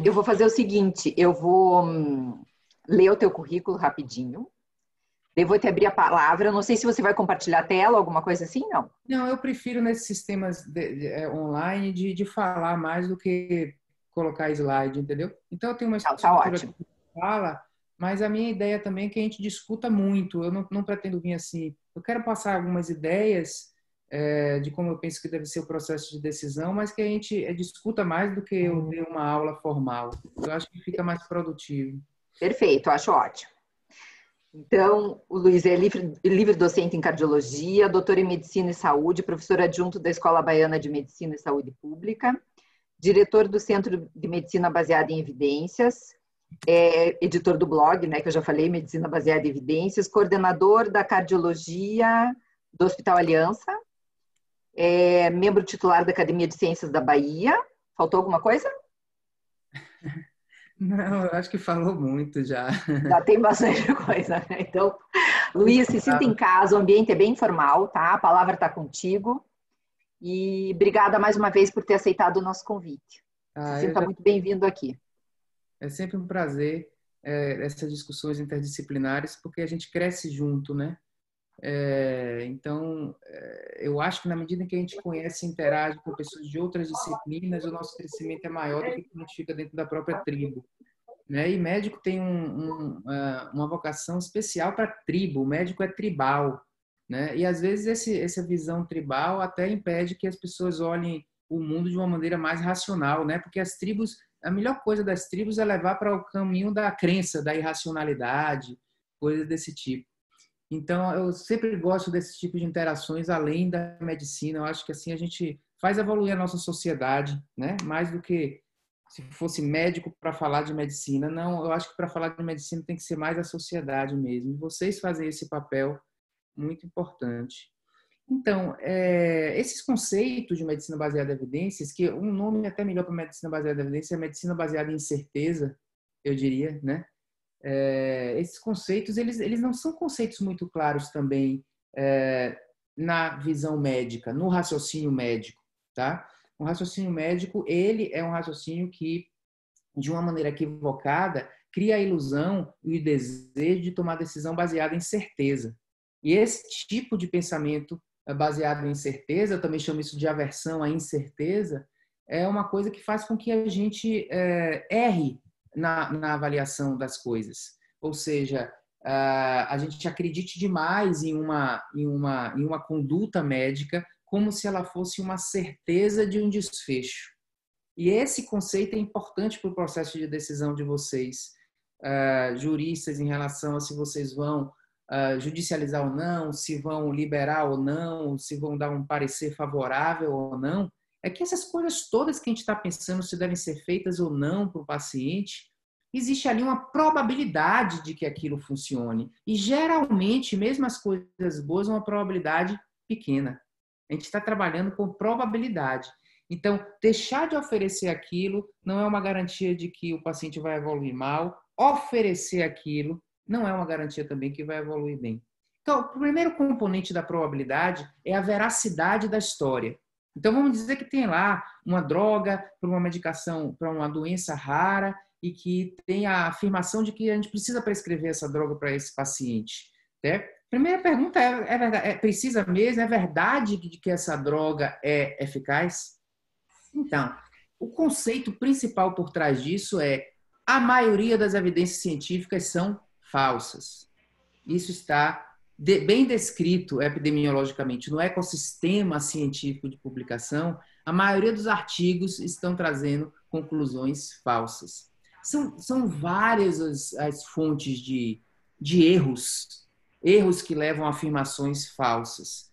Eu vou fazer o seguinte, eu vou ler o teu currículo rapidinho, eu vou te abrir a palavra, eu não sei se você vai compartilhar a tela, alguma coisa assim, não? Não, eu prefiro nesses sistemas online de falar mais do que colocar slide, entendeu? Então, eu tenho uma Não, tá estrutura ótimo. que fala, mas a minha ideia também é que a gente discuta muito. Eu não pretendo vir assim. Eu quero passar algumas ideias de como eu penso que deve ser o processo de decisão, mas que a gente discuta mais do que eu dê uma aula formal. Eu acho que fica mais produtivo. Perfeito, acho ótimo. Então, o Luiz é livre docente em cardiologia, doutor em medicina e saúde, professor adjunto da Escola Baiana de Medicina e Saúde Pública, diretor do Centro de Medicina Baseada em Evidências, editor do blog, né, que eu já falei, Medicina Baseada em Evidências, coordenador da cardiologia do Hospital Aliança, membro titular da Academia de Ciências da Bahia. Faltou alguma coisa? Não, eu acho que falou muito já. Já tem bastante coisa, né? Então, Luiz, se sinta em casa, o ambiente é bem informal, tá? A palavra está contigo. E obrigada mais uma vez por ter aceitado o nosso convite. Se Eu sinta já muito bem-vindo aqui. É sempre um prazer essas discussões interdisciplinares, porque a gente cresce junto, né? Então, eu acho que na medida em que a gente conhece e interage com pessoas de outras disciplinas, o nosso crescimento é maior do que quando a gente fica dentro da própria tribo, né? E médico tem uma vocação especial para tribo. O médico é tribal, né? E às vezes essa visão tribal até impede que as pessoas olhem o mundo de uma maneira mais racional, né? Porque as tribos, a melhor coisa das tribos é levar para o caminho da crença, da irracionalidade, coisas desse tipo. Então, eu sempre gosto desse tipo de interações além da medicina. Eu acho que assim a gente faz evoluir a nossa sociedade, né? Mais do que se fosse médico para falar de medicina. Não, eu acho que para falar de medicina tem que ser mais a sociedade mesmo. E vocês fazem esse papel muito importante. Então, esses conceitos de medicina baseada em evidências, que um nome até melhor para medicina baseada em evidência é medicina baseada em certeza, eu diria, né? Esses conceitos, eles não são conceitos muito claros também na visão médica, no raciocínio médico, tá? O raciocínio médico, ele é um raciocínio que, de uma maneira equivocada, cria a ilusão e o desejo de tomar decisão baseada em certeza. E esse tipo de pensamento baseado em certeza, eu também chamo isso de aversão à incerteza, é uma coisa que faz com que a gente erre na avaliação das coisas. Ou seja, a gente acredite demais em uma conduta médica como se ela fosse uma certeza de um desfecho. E esse conceito é importante para o processo de decisão de vocês, juristas, em relação a se vocês vão judicializar ou não, se vão liberar ou não, se vão dar um parecer favorável ou não. É que essas coisas todas que a gente está pensando se devem ser feitas ou não para o paciente, existe ali uma probabilidade de que aquilo funcione. E geralmente, mesmo as coisas boas, uma probabilidade pequena. A gente está trabalhando com probabilidade. Então, deixar de oferecer aquilo não é uma garantia de que o paciente vai evoluir mal. Oferecer aquilo não é uma garantia também que vai evoluir bem. Então, o primeiro componente da probabilidade é a veracidade da história. Então, vamos dizer que tem lá uma droga para uma medicação, para uma doença rara e que tem a afirmação de que a gente precisa prescrever essa droga para esse paciente. Né? Primeira pergunta é verdade, precisa mesmo? É verdade de que essa droga é eficaz? Então, o conceito principal por trás disso é a maioria das evidências científicas são falsas. Isso está bem descrito epidemiologicamente no ecossistema científico de publicação. A maioria dos artigos estão trazendo conclusões falsas. São várias as fontes de erros que levam a afirmações falsas.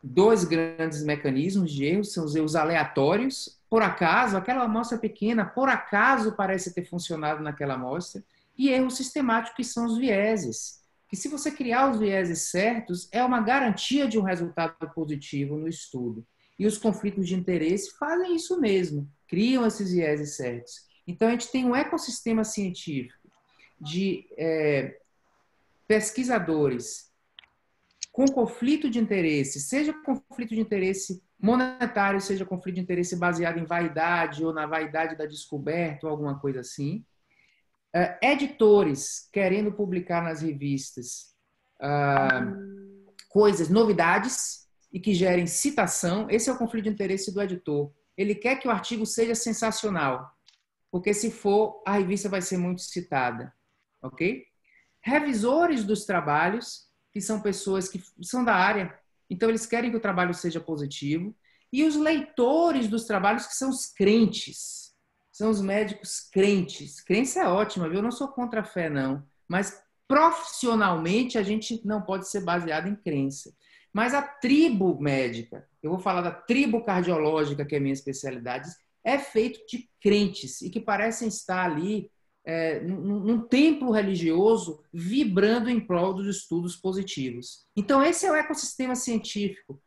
Dois grandes mecanismos de erros são os erros aleatórios, por acaso, aquela amostra pequena, por acaso parece ter funcionado naquela amostra, e erros sistemáticos, que são os vieses. Que se você criar os vieses certos, é uma garantia de um resultado positivo no estudo. E os conflitos de interesse fazem isso mesmo, criam esses vieses certos. Então, a gente tem um ecossistema científico de pesquisadores com conflito de interesse, seja conflito de interesse Monetário, seja conflito de interesse baseado em vaidade ou na vaidade da descoberta ou alguma coisa assim. Editores querendo publicar nas revistas coisas, novidades e que gerem citação. Esse é o conflito de interesse do editor. Ele quer que o artigo seja sensacional, porque se for, a revista vai ser muito citada, ok? Revisores dos trabalhos, que são pessoas que são da área, então eles querem que o trabalho seja positivo. E os leitores dos trabalhos, que são os crentes, são os médicos crentes. Crença é ótima, viu? Eu não sou contra a fé, não. Mas profissionalmente a gente não pode ser baseado em crença. Mas a tribo médica, eu vou falar da tribo cardiológica, que é a minha especialidade, é feito de crentes e que parecem estar ali num templo religioso vibrando em prol dos estudos positivos. Então, esse é o ecossistema científico,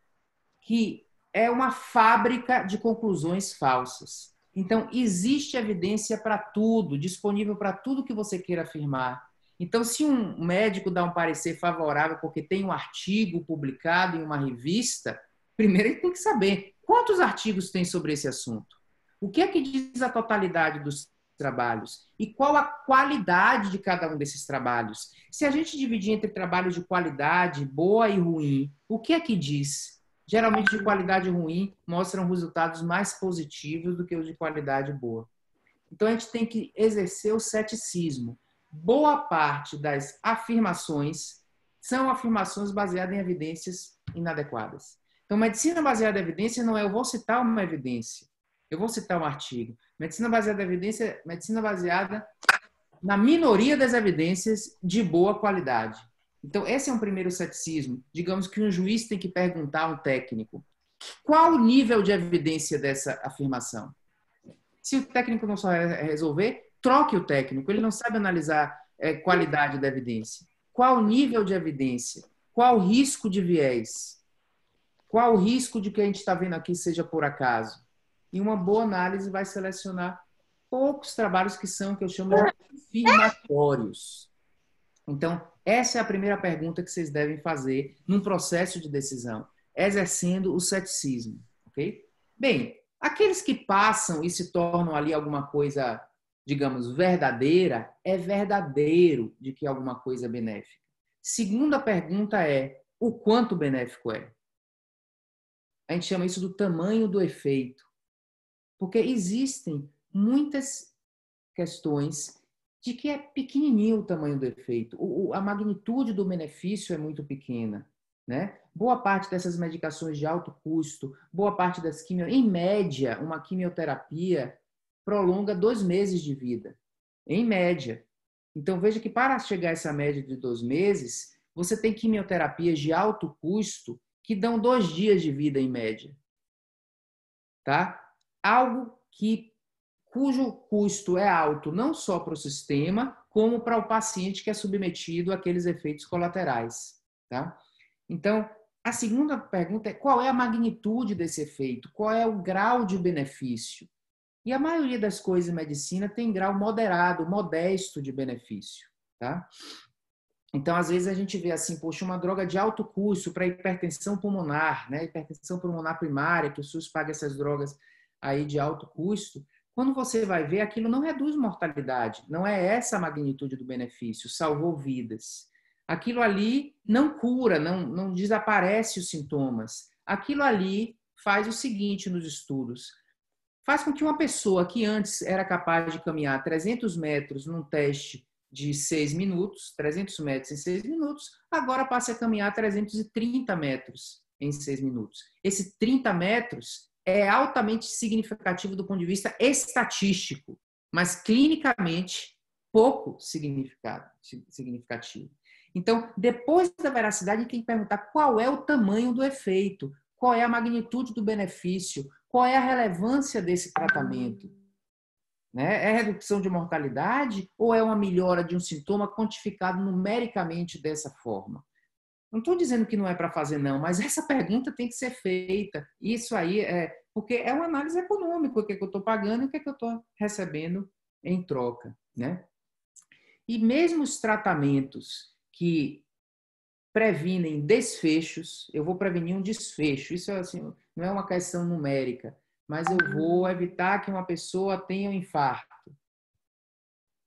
que é uma fábrica de conclusões falsas. Então, existe evidência para tudo, disponível para tudo que você queira afirmar. Então, se um médico dá um parecer favorável porque tem um artigo publicado em uma revista, primeiro ele tem que saber quantos artigos tem sobre esse assunto. O que é que diz a totalidade dos trabalhos? E qual a qualidade de cada um desses trabalhos? Se a gente dividir entre trabalhos de qualidade, boa e ruim, o que é que diz? Geralmente, de qualidade ruim, mostram resultados mais positivos do que os de qualidade boa. Então, a gente tem que exercer o ceticismo. Boa parte das afirmações são afirmações baseadas em evidências inadequadas. Então, medicina baseada em evidência não é eu vou citar uma evidência, eu vou citar um artigo. Medicina baseada em evidência é medicina baseada na minoria das evidências de boa qualidade. Então, esse é um primeiro ceticismo. Digamos que um juiz tem que perguntar a um técnico qual o nível de evidência dessa afirmação. Se o técnico não souber resolver, troque o técnico. Ele não sabe analisar qualidade da evidência. Qual o nível de evidência? Qual o risco de viés? Qual o risco de que a gente está vendo aqui seja por acaso? E uma boa análise vai selecionar poucos trabalhos que são, que eu chamo de confirmatórios. Então, essa é a primeira pergunta que vocês devem fazer num processo de decisão, exercendo o ceticismo, ok? Bem, aqueles que passam e se tornam ali alguma coisa, digamos, verdadeira, é verdadeiro de que alguma coisa é benéfica. Segunda pergunta é, o quanto benéfico é? A gente chama isso do tamanho do efeito. Porque existem muitas questões de que é pequenininho o tamanho do efeito. A magnitude do benefício é muito pequena, né? Boa parte dessas medicações de alto custo, boa parte das quimioterapias, em média, uma quimioterapia prolonga 2 meses de vida. Em média. Então, veja que para chegar a essa média de 2 meses, você tem quimioterapias de alto custo que dão 2 dias de vida em média. Tá? Algo cujo custo é alto não só para o sistema, como para o paciente que é submetido àqueles efeitos colaterais. Tá? Então, a segunda pergunta é qual é a magnitude desse efeito? Qual é o grau de benefício? E a maioria das coisas em medicina tem grau moderado, modesto de benefício. Tá? Então, às vezes, a gente vê assim, poxa, uma droga de alto custo para hipertensão pulmonar, né? Hipertensão pulmonar primária, que o SUS paga essas drogas aí de alto custo. Quando você vai ver, aquilo não reduz mortalidade, não é essa a magnitude do benefício, salvou vidas. Aquilo ali não cura, não desaparece os sintomas. Aquilo ali faz o seguinte nos estudos, faz com que uma pessoa que antes era capaz de caminhar 300 metros num teste de 6 minutos, 300 metros em 6 minutos, agora passe a caminhar 330 metros em 6 minutos. Esse 30 metros é altamente significativo do ponto de vista estatístico, mas clinicamente pouco significativo. Então, depois da veracidade, a gente tem que perguntar qual é o tamanho do efeito, qual é a magnitude do benefício, qual é a relevância desse tratamento. Né? É redução de mortalidade ou é uma melhora de um sintoma quantificado numericamente dessa forma? Não estou dizendo que não é para fazer, não, mas essa pergunta tem que ser feita. Isso aí porque é uma análise econômica, o que é que eu estou pagando e o que é que eu estou recebendo em troca. Né? E mesmo os tratamentos que previnem desfechos, eu vou prevenir um desfecho. Isso é assim, não é uma questão numérica, mas eu vou evitar que uma pessoa tenha um infarto,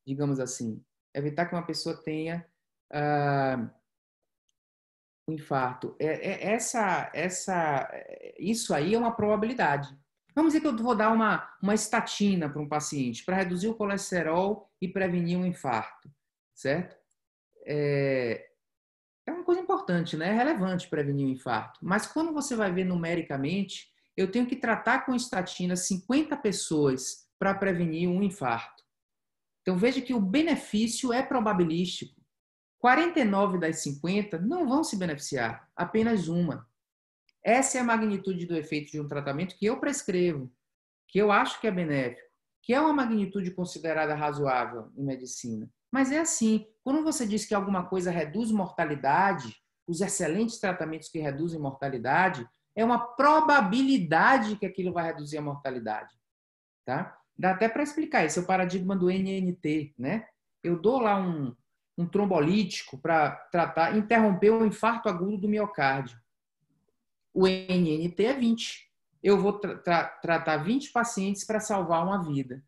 digamos assim. Evitar que uma pessoa tenha um infarto. Isso aí é uma probabilidade. Vamos dizer que eu vou dar uma estatina para um paciente para reduzir o colesterol e prevenir um infarto, certo? É uma coisa importante, né? É relevante prevenir um infarto. Mas quando você vai ver numericamente, eu tenho que tratar com estatina 50 pessoas para prevenir um infarto. Então veja que o benefício é probabilístico. 49 das 50 não vão se beneficiar, apenas uma. Essa é a magnitude do efeito de um tratamento que eu prescrevo, que eu acho que é benéfico, que é uma magnitude considerada razoável em medicina. Mas é assim, quando você diz que alguma coisa reduz mortalidade, os excelentes tratamentos que reduzem mortalidade, é uma probabilidade que aquilo vai reduzir a mortalidade. Tá? Dá até para explicar, esse é o paradigma do NNT, né? Eu dou lá um trombolítico para tratar, interromper o infarto agudo do miocárdio. O NNT é 20. Eu vou tratar 20 pacientes para salvar uma vida.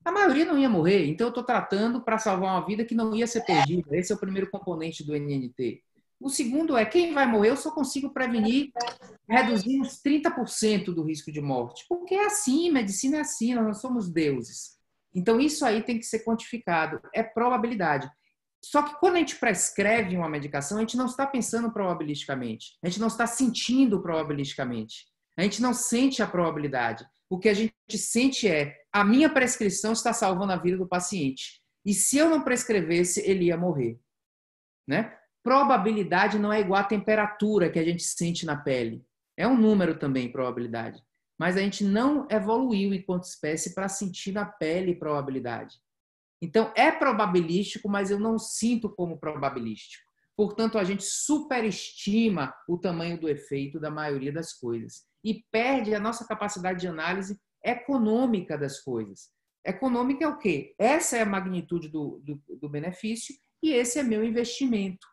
A maioria não ia morrer, então eu estou tratando para salvar uma vida que não ia ser perdida. Esse é o primeiro componente do NNT. O segundo é, quem vai morrer eu só consigo prevenir, reduzir uns 30% do risco de morte. Porque é assim, medicina é assim, nós não somos deuses. Então isso aí tem que ser quantificado, é probabilidade. Só que quando a gente prescreve uma medicação, a gente não está pensando probabilisticamente. A gente não está sentindo probabilisticamente. A gente não sente a probabilidade. O que a gente sente é, a minha prescrição está salvando a vida do paciente. E se eu não prescrevesse, ele ia morrer. Né? Probabilidade não é igual à temperatura que a gente sente na pele. É um número também, probabilidade. Mas a gente não evoluiu enquanto espécie para sentir na pele probabilidade. Então, é probabilístico, mas eu não sinto como probabilístico. Portanto, a gente superestima o tamanho do efeito da maioria das coisas e perde a nossa capacidade de análise econômica das coisas. Econômica é o quê? Essa é a magnitude do benefício e esse é meu investimento.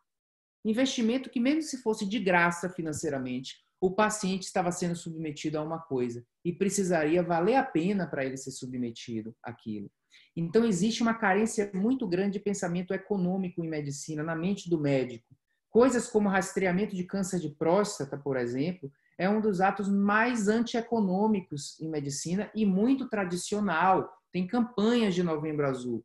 Investimento que, mesmo se fosse de graça financeiramente, o paciente estava sendo submetido a uma coisa e precisaria valer a pena para ele ser submetido àquilo. Então, existe uma carência muito grande de pensamento econômico em medicina, na mente do médico. Coisas como rastreamento de câncer de próstata, por exemplo, é um dos atos mais antieconômicos em medicina e muito tradicional. Tem campanhas de Novembro Azul.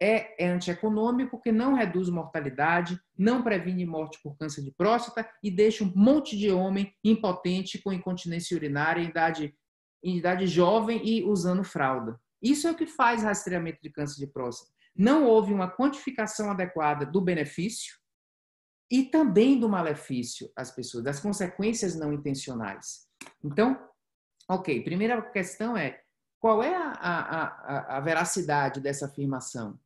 É antieconômico porque não reduz mortalidade, não previne morte por câncer de próstata e deixa um monte de homem impotente com incontinência urinária em idade jovem e usando fralda. Isso é o que faz rastreamento de câncer de próstata. Não houve uma quantificação adequada do benefício e também do malefício às pessoas, das consequências não intencionais. Então, ok, primeira questão é, qual é a veracidade dessa afirmação?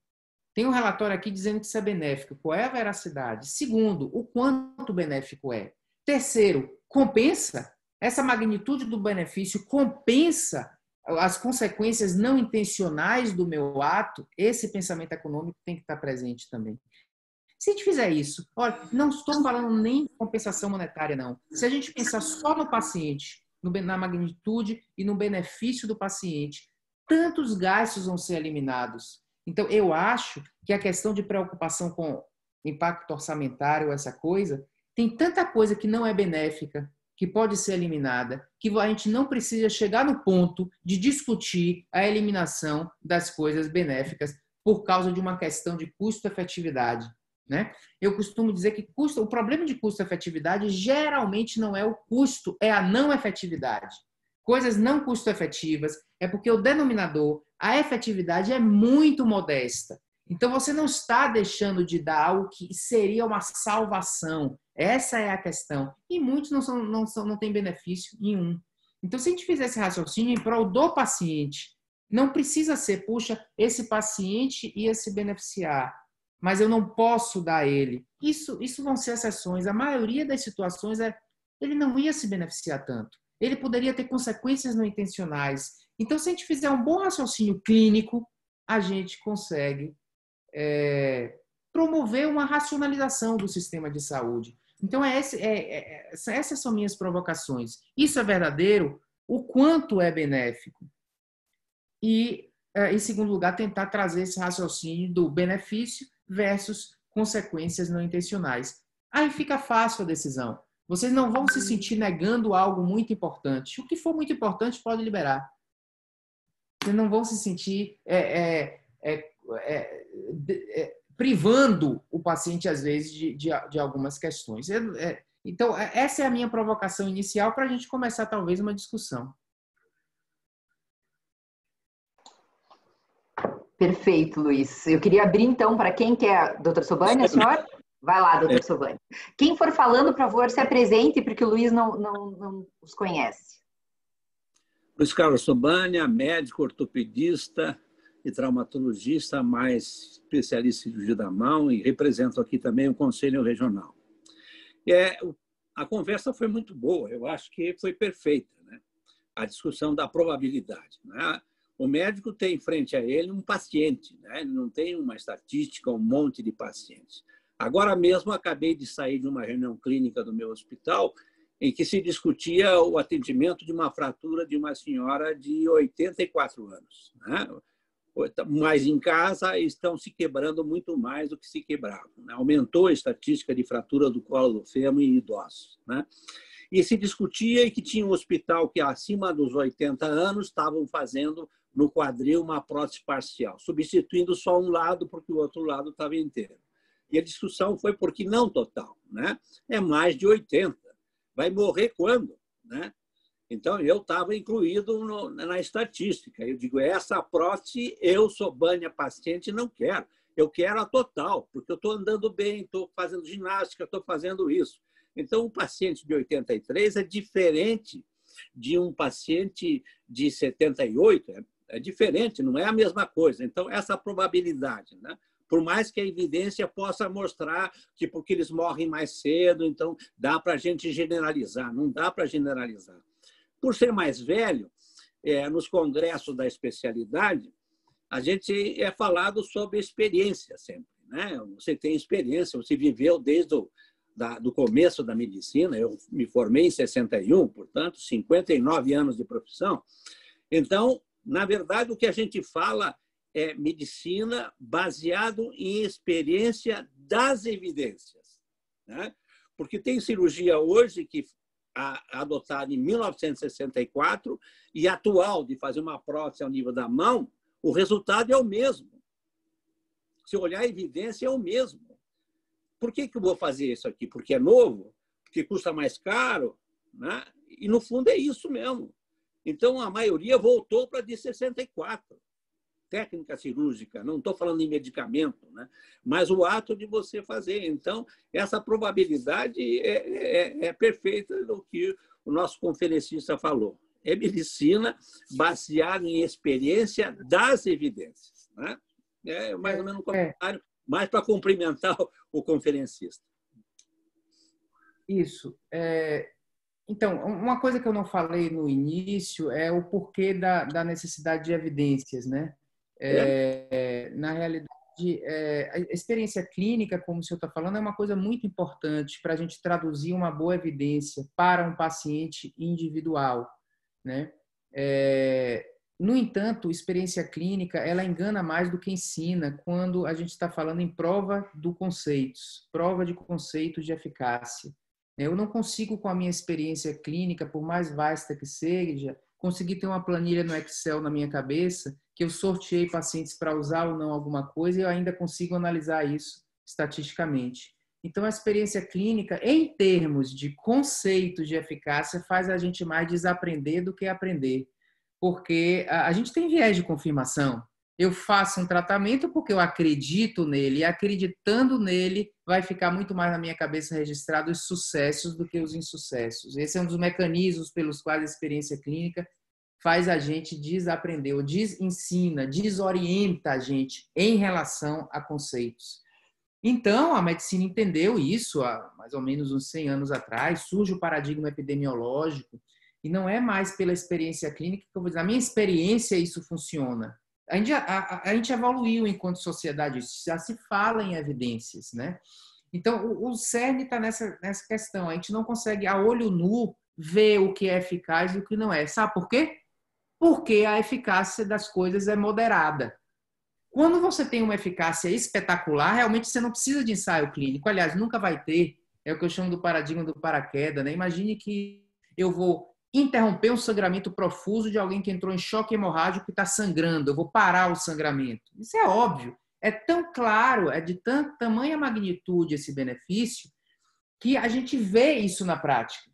Tem um relatório aqui dizendo que isso é benéfico. Qual é a veracidade? Segundo, o quanto benéfico é? Terceiro, compensa? Essa magnitude do benefício compensa as consequências não intencionais do meu ato? Esse pensamento econômico tem que estar presente também. Se a gente fizer isso, olha, não estou falando nem de compensação monetária, não. Se a gente pensar só no paciente, na magnitude e no benefício do paciente, tantos gastos vão ser eliminados. Então, eu acho que a questão de preocupação com impacto orçamentário, essa coisa, tem tanta coisa que não é benéfica, que pode ser eliminada, que a gente não precisa chegar no ponto de discutir a eliminação das coisas benéficas por causa de uma questão de custo-efetividade. Né? Eu costumo dizer que o problema de custo-efetividade geralmente não é o custo, é a não efetividade. Coisas não custo-efetivas é porque o denominador, a efetividade é muito modesta. Então, você não está deixando de dar algo que seria uma salvação. Essa é a questão. E muitos não têm benefício nenhum. Então, se a gente fizer esse raciocínio em prol do paciente, não precisa ser, puxa, esse paciente ia se beneficiar, mas eu não posso dar a ele. Isso vão ser exceções. A maioria das situações ele não ia se beneficiar tanto. Ele poderia ter consequências não intencionais. Então, se a gente fizer um bom raciocínio clínico, a gente consegue promover uma racionalização do sistema de saúde. Então, essas são minhas provocações. Isso é verdadeiro? O quanto é benéfico? E, em segundo lugar, tentar trazer esse raciocínio do benefício versus consequências não intencionais. Aí fica fácil a decisão. Vocês não vão se sentir negando algo muito importante. O que for muito importante pode liberar. Vocês não vão se sentir privando o paciente, às vezes, de algumas questões. Então, essa é a minha provocação inicial para a gente começar, talvez, uma discussão. Perfeito, Luiz. Eu queria abrir, então, para quem quer. Doutor Sobani, a senhora? Vai lá, doutor Sobani. Quem for falando, por favor, se apresente, porque o Luiz não os conhece. Luiz Carlos Sobani, médico, ortopedista e traumatologista, mais especialista em cirurgia da mão, e represento aqui também o Conselho Regional. A conversa foi muito boa, eu acho que foi perfeita, né? A discussão da probabilidade, né? O médico tem frente a ele um paciente, né? Ele não tem uma estatística, um monte de pacientes. Agora mesmo acabei de sair de uma reunião clínica do meu hospital em que se discutia o atendimento de uma fratura de uma senhora de 84 anos, né? Mas em casa estão se quebrando muito mais do que se quebravam, né? Aumentou a estatística de fratura do colo do fêmur em idosos, né? E se discutia que tinha um hospital que acima dos 80 anos estavam fazendo no quadril uma prótese parcial, substituindo só um lado porque o outro lado estava inteiro. E a discussão foi por que não total, né? É mais de 80. Vai morrer quando, né? Então, eu estava incluído na estatística. Eu digo, essa prótese, eu, Sobani, paciente, não quero. Eu quero a total, porque eu estou andando bem, estou fazendo ginástica, estou fazendo isso. Então, um paciente de 83 é diferente de um paciente de 78, é diferente, não é a mesma coisa. Então, essa probabilidade, né? Por mais que a evidência possa mostrar que porque eles morrem mais cedo, então dá para a gente generalizar. Não dá para generalizar. Por ser mais velho, nos congressos da especialidade, a gente é falado sobre experiência sempre, né? Você tem experiência, você viveu desde do começo da medicina. Eu me formei em 61, portanto, 59 anos de profissão. Então, na verdade, o que a gente fala é medicina baseado em experiência das evidências, né? Porque tem cirurgia hoje que adotada em 1964 e atual de fazer uma prótese ao nível da mão, o resultado é o mesmo. Se olhar a evidência, é o mesmo. Por que eu vou fazer isso aqui? Porque é novo? Porque custa mais caro? Né? E, no fundo, é isso mesmo. Então, a maioria voltou para de 64. Técnica cirúrgica, não estou falando em medicamento, né? Mas o ato de você fazer. Então, essa probabilidade é perfeita do que o nosso conferencista falou. É medicina baseada em experiência das evidências, né? É mais ou menos um comentário, mais para cumprimentar o conferencista. Isso. Então, uma coisa que eu não falei no início é o porquê da necessidade de evidências, né? Na realidade, a experiência clínica, como o senhor está falando, é uma coisa muito importante para a gente traduzir uma boa evidência para um paciente individual, né? No entanto, experiência clínica, ela engana mais do que ensina quando a gente está falando em prova de conceitos de eficácia. Eu não consigo, com a minha experiência clínica, por mais vasta que seja, conseguir ter uma planilha no Excel na minha cabeça que eu sorteei pacientes para usar ou não alguma coisa e eu ainda consigo analisar isso estatisticamente. Então, a experiência clínica, em termos de conceitos de eficácia, faz a gente mais desaprender do que aprender. Porque a gente tem viés de confirmação. Eu faço um tratamento porque eu acredito nele, e acreditando nele vai ficar muito mais na minha cabeça registrado os sucessos do que os insucessos. Esse é um dos mecanismos pelos quais a experiência clínica faz a gente desaprender, ou ensina, desorienta a gente em relação a conceitos. Então, a medicina entendeu isso há mais ou menos uns 100 anos atrás, surge o paradigma epidemiológico, e não é mais pela experiência clínica que eu vou dizer, na minha experiência isso funciona. A gente evoluiu enquanto sociedade, já se fala em evidências, né? Então, o cerne está nessa questão. A gente não consegue, a olho nu, ver o que é eficaz e o que não é. Sabe por quê? Porque a eficácia das coisas é moderada. Quando você tem uma eficácia espetacular, realmente você não precisa de ensaio clínico. Aliás, nunca vai ter. É o que eu chamo do paradigma do paraquedas, né? Imagine que eu vou interromper um sangramento profuso de alguém que entrou em choque hemorrágico e está sangrando. Eu vou parar o sangramento. Isso é óbvio. É tão claro, é de tamanha magnitude esse benefício, que a gente vê isso na prática.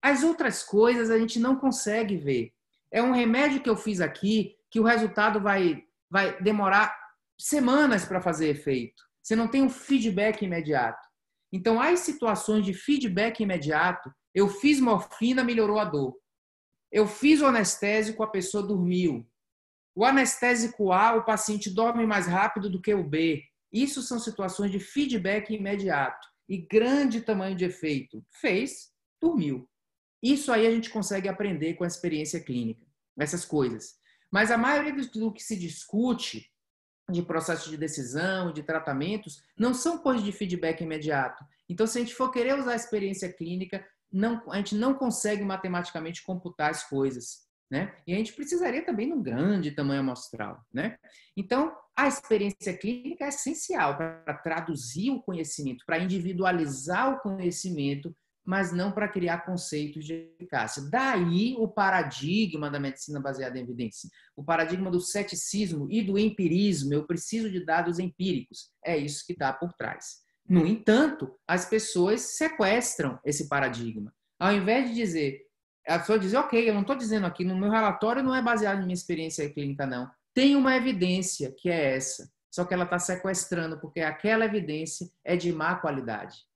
As outras coisas a gente não consegue ver. É um remédio que eu fiz aqui, que o resultado vai demorar semanas para fazer efeito. Você não tem um feedback imediato. Então, as situações de feedback imediato, eu fiz morfina, melhorou a dor. Eu fiz o anestésico, a pessoa dormiu. O anestésico A, o paciente dorme mais rápido do que o B. Isso são situações de feedback imediato e grande tamanho de efeito. Fez, dormiu. Isso aí a gente consegue aprender com a experiência clínica, essas coisas. Mas a maioria do que se discute de processo de decisão, de tratamentos, não são coisas de feedback imediato. Então, se a gente for querer usar a experiência clínica, a gente não consegue matematicamente computar as coisas, né? E a gente precisaria também de um grande tamanho amostral, né? Então, a experiência clínica é essencial para traduzir o conhecimento, para individualizar o conhecimento, mas não para criar conceitos de eficácia. Daí o paradigma da medicina baseada em evidência, o paradigma do ceticismo e do empirismo. Eu preciso de dados empíricos. É isso que está por trás. No entanto, as pessoas sequestram esse paradigma. Ao invés de dizer, a pessoa diz, ok, eu não estou dizendo aqui, no meu relatório não é baseado em minha experiência clínica, não. Tem uma evidência que é essa, só que ela está sequestrando, porque aquela evidência é de má qualidade.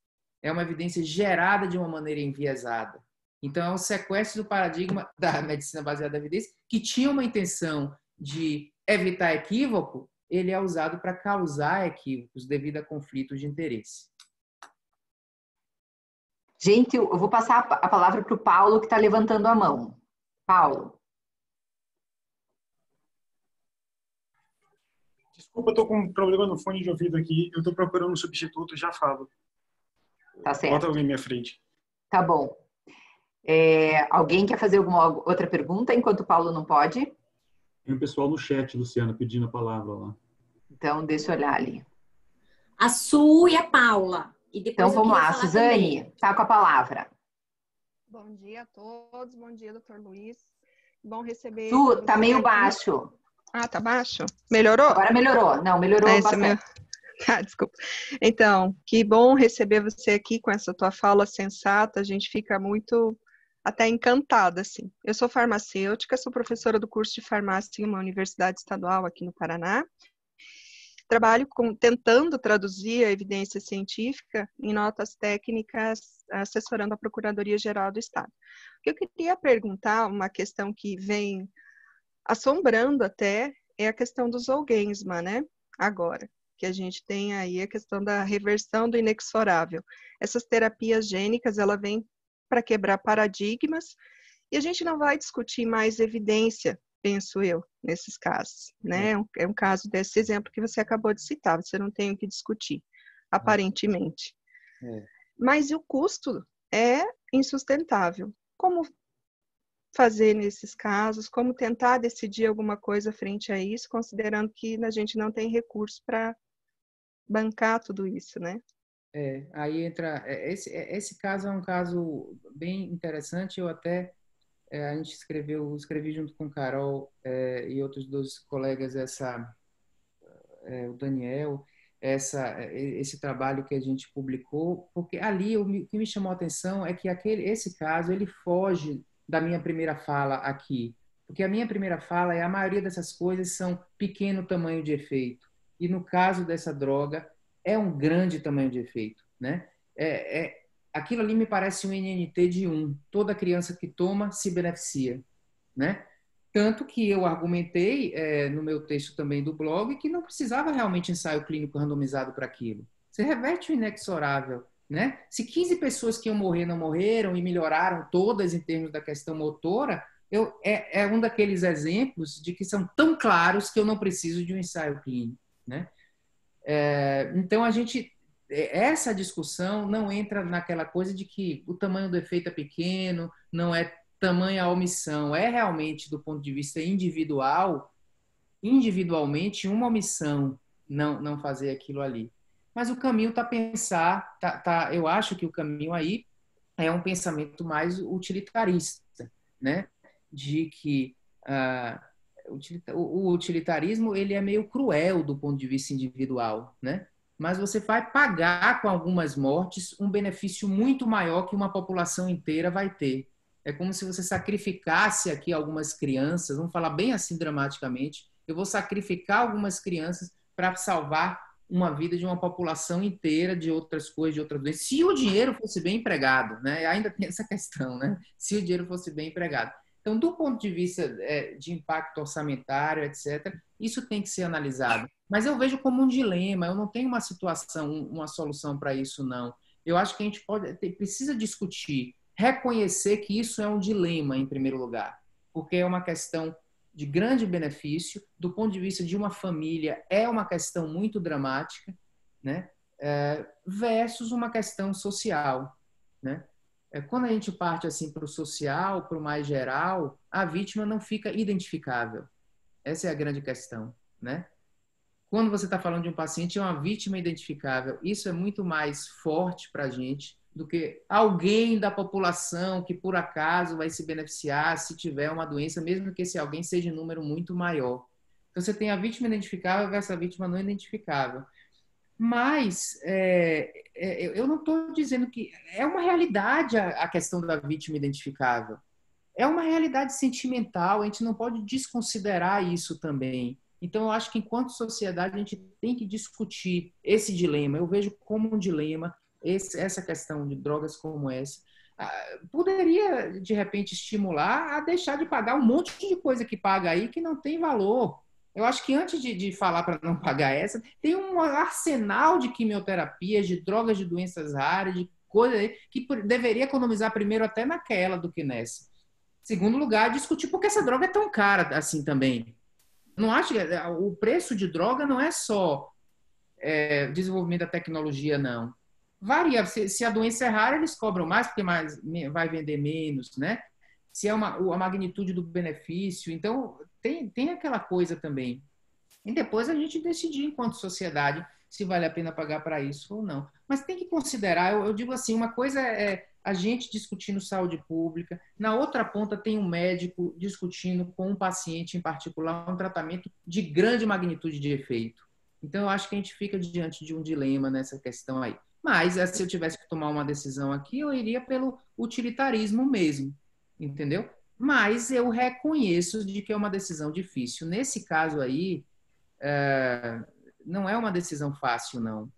É uma evidência gerada de uma maneira enviesada. Então, é um sequestro do paradigma da medicina baseada em evidência, que tinha uma intenção de evitar equívoco, ele é usado para causar equívocos devido a conflitos de interesse. Gente, eu vou passar a palavra para o Paulo, que está levantando a mão. Paulo. Desculpa, eu estou com um problema no fone de ouvido aqui. Eu estou procurando um substituto, já falo. Tá certo. Bota alguém à minha frente. Tá bom. Alguém quer fazer alguma outra pergunta enquanto o Paulo não pode? Tem um pessoal no chat, Luciana, pedindo a palavra lá. Então, deixa eu olhar ali. A Su e a Paula. E depois então, vamos lá. Suzane, está com a palavra. Bom dia a todos. Bom dia, doutor Luiz. Bom receber... Su, tá meio baixo. Ah, tá baixo? Melhorou? Agora melhorou. Não, melhorou bastante. Desculpa. Então, que bom receber você aqui com essa tua fala sensata. A gente fica muito até encantada, assim. Eu sou farmacêutica, sou professora do curso de farmácia em uma universidade estadual aqui no Paraná. Trabalho tentando traduzir a evidência científica em notas técnicas, assessorando a Procuradoria-Geral do Estado. O que eu queria perguntar, uma questão que vem assombrando até, é a questão do Zolgensma, né? Agora, que a gente tem aí a questão da reversão do inexorável. Essas terapias gênicas, ela vem para quebrar paradigmas, e a gente não vai discutir mais evidência, penso eu, nesses casos, né? É um caso desse exemplo que você acabou de citar, você não tem o que discutir, aparentemente. Mas o custo é insustentável. Como fazer nesses casos? Como tentar decidir alguma coisa frente a isso, considerando que a gente não tem recurso para bancar tudo isso, né? Aí entra... Esse caso é um caso bem interessante, eu até... a gente escrevi junto com Carol e outros dois colegas o Daniel, esse trabalho que a gente publicou, porque ali o que me chamou a atenção é que esse caso ele foge da minha primeira fala aqui, porque a minha primeira fala é a maioria dessas coisas são pequeno tamanho de efeito, e no caso dessa droga é um grande tamanho de efeito, né? Aquilo ali me parece um NNT de 1. Toda criança que toma se beneficia, né? Tanto que eu argumentei no meu texto também do blog que não precisava realmente ensaio clínico randomizado para aquilo. Você reverte o inexorável, né? Se 15 pessoas que iam morrer não morreram e melhoraram todas em termos da questão motora, é um daqueles exemplos de que são tão claros que eu não preciso de um ensaio clínico, né? Então, a gente essa discussão não entra naquela coisa de que o tamanho do efeito é pequeno, não é tamanha a omissão. É realmente, do ponto de vista individual, individualmente, uma omissão não fazer aquilo ali. Mas o caminho está pensar, eu acho que o caminho aí é um pensamento mais utilitarista, né? De que o utilitarismo ele é meio cruel do ponto de vista individual, né? Mas você vai pagar com algumas mortes um benefício muito maior que uma população inteira vai ter. É como se você sacrificasse aqui algumas crianças, vamos falar bem assim dramaticamente, eu vou sacrificar algumas crianças para salvar uma vida de uma população inteira de outras coisas, de outras doenças. Se o dinheiro fosse bem empregado, né? Ainda tem essa questão, né? Se o dinheiro fosse bem empregado. Então, do ponto de vista de impacto orçamentário, etc., isso tem que ser analisado. Mas eu vejo como um dilema, eu não tenho uma situação, uma solução para isso, não. Eu acho que a gente precisa discutir, reconhecer que isso é um dilema, em primeiro lugar, porque é uma questão de grande benefício, do ponto de vista de uma família, é uma questão muito dramática, né? Versus uma questão social, né? Quando a gente parte assim para o social, para o mais geral, a vítima não fica identificável. Essa é a grande questão, né? Quando você está falando de um paciente, é uma vítima identificável. Isso é muito mais forte para a gente do que alguém da população que, por acaso, vai se beneficiar se tiver uma doença, mesmo que esse alguém seja um número muito maior. Então, você tem a vítima identificável versus a vítima não identificável. Mas eu não estou dizendo que... É uma realidade a questão da vítima identificável. É uma realidade sentimental, a gente não pode desconsiderar isso também. Então, eu acho que, enquanto sociedade, a gente tem que discutir esse dilema. Eu vejo como um dilema essa questão de drogas como essa. Poderia, de repente, estimular a deixar de pagar um monte de coisa que paga aí que não tem valor. Eu acho que antes de falar para não pagar essa, tem um arsenal de quimioterapias, de drogas de doenças raras, de coisa que deveria economizar primeiro até naquela do que nessa. Segundo lugar, discutir por que essa droga é tão cara assim também. Não acho que o preço de droga não é só desenvolvimento da tecnologia, não. Varia. Se a doença é rara, eles cobram mais, porque vai vender menos, né? Se é a magnitude do benefício. Então, tem aquela coisa também. E depois a gente decidir, enquanto sociedade, se vale a pena pagar para isso ou não. Mas tem que considerar, eu digo assim, uma coisa é a gente discutindo saúde pública, na outra ponta tem um médico discutindo com um paciente em particular um tratamento de grande magnitude de efeito. Então, eu acho que a gente fica diante de um dilema nessa questão aí. Mas, se eu tivesse que tomar uma decisão aqui, eu iria pelo utilitarismo mesmo, entendeu? Mas eu reconheço de que é uma decisão difícil. Nesse caso aí, não é uma decisão fácil, não.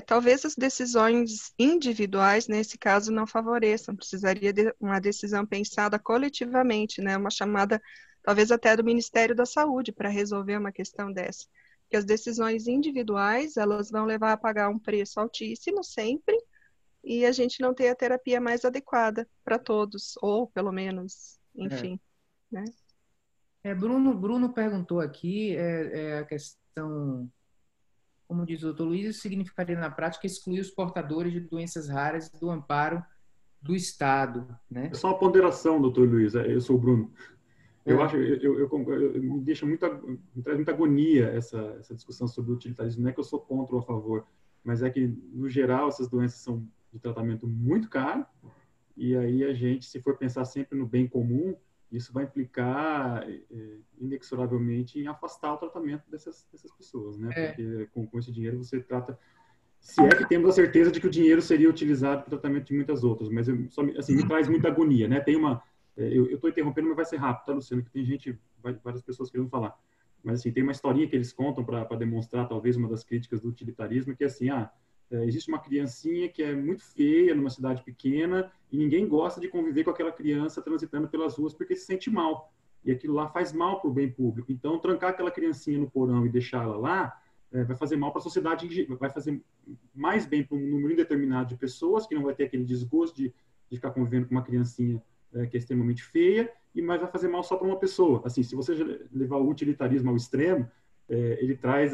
Talvez as decisões individuais, nesse caso, não favoreçam. Precisaria de uma decisão pensada coletivamente, né? Uma chamada, talvez até do Ministério da Saúde, para resolver uma questão dessa. Porque as decisões individuais, elas vão levar a pagar um preço altíssimo sempre, e a gente não tem a terapia mais adequada para todos, ou pelo menos, enfim. Né? Bruno perguntou aqui a questão... Como diz o doutor Luiz, isso significaria na prática excluir os portadores de doenças raras do amparo do Estado, né? É só uma ponderação, doutor Luiz. Eu sou o Bruno. Eu acho, me deixa me traz muita agonia essa discussão sobre o utilitarismo. Não é que eu sou contra ou a favor, mas é que, no geral, essas doenças são de tratamento muito caro, e aí a gente, se for pensar sempre no bem comum, isso vai implicar inexoravelmente em afastar o tratamento dessas pessoas, né? Porque com esse dinheiro você trata... Se é que temos a certeza de que o dinheiro seria utilizado para o tratamento de muitas outras, mas me traz muita agonia, né? Tem uma... Eu estou interrompendo, mas vai ser rápido, tá, Luciano? Que tem várias pessoas querendo falar. Mas, assim, tem uma historinha que eles contam para demonstrar, talvez, uma das críticas do utilitarismo, que é assim, existe uma criancinha que é muito feia numa cidade pequena e ninguém gosta de conviver com aquela criança transitando pelas ruas porque se sente mal. E aquilo lá faz mal para o bem público. Então, trancar aquela criancinha no porão e deixá-la lá vai fazer mal para a sociedade, vai fazer mais bem para um número indeterminado de pessoas, que não vai ter aquele desgosto de ficar convivendo com uma criancinha que é extremamente feia, mas vai fazer mal só para uma pessoa. Assim, se você levar o utilitarismo ao extremo, ele traz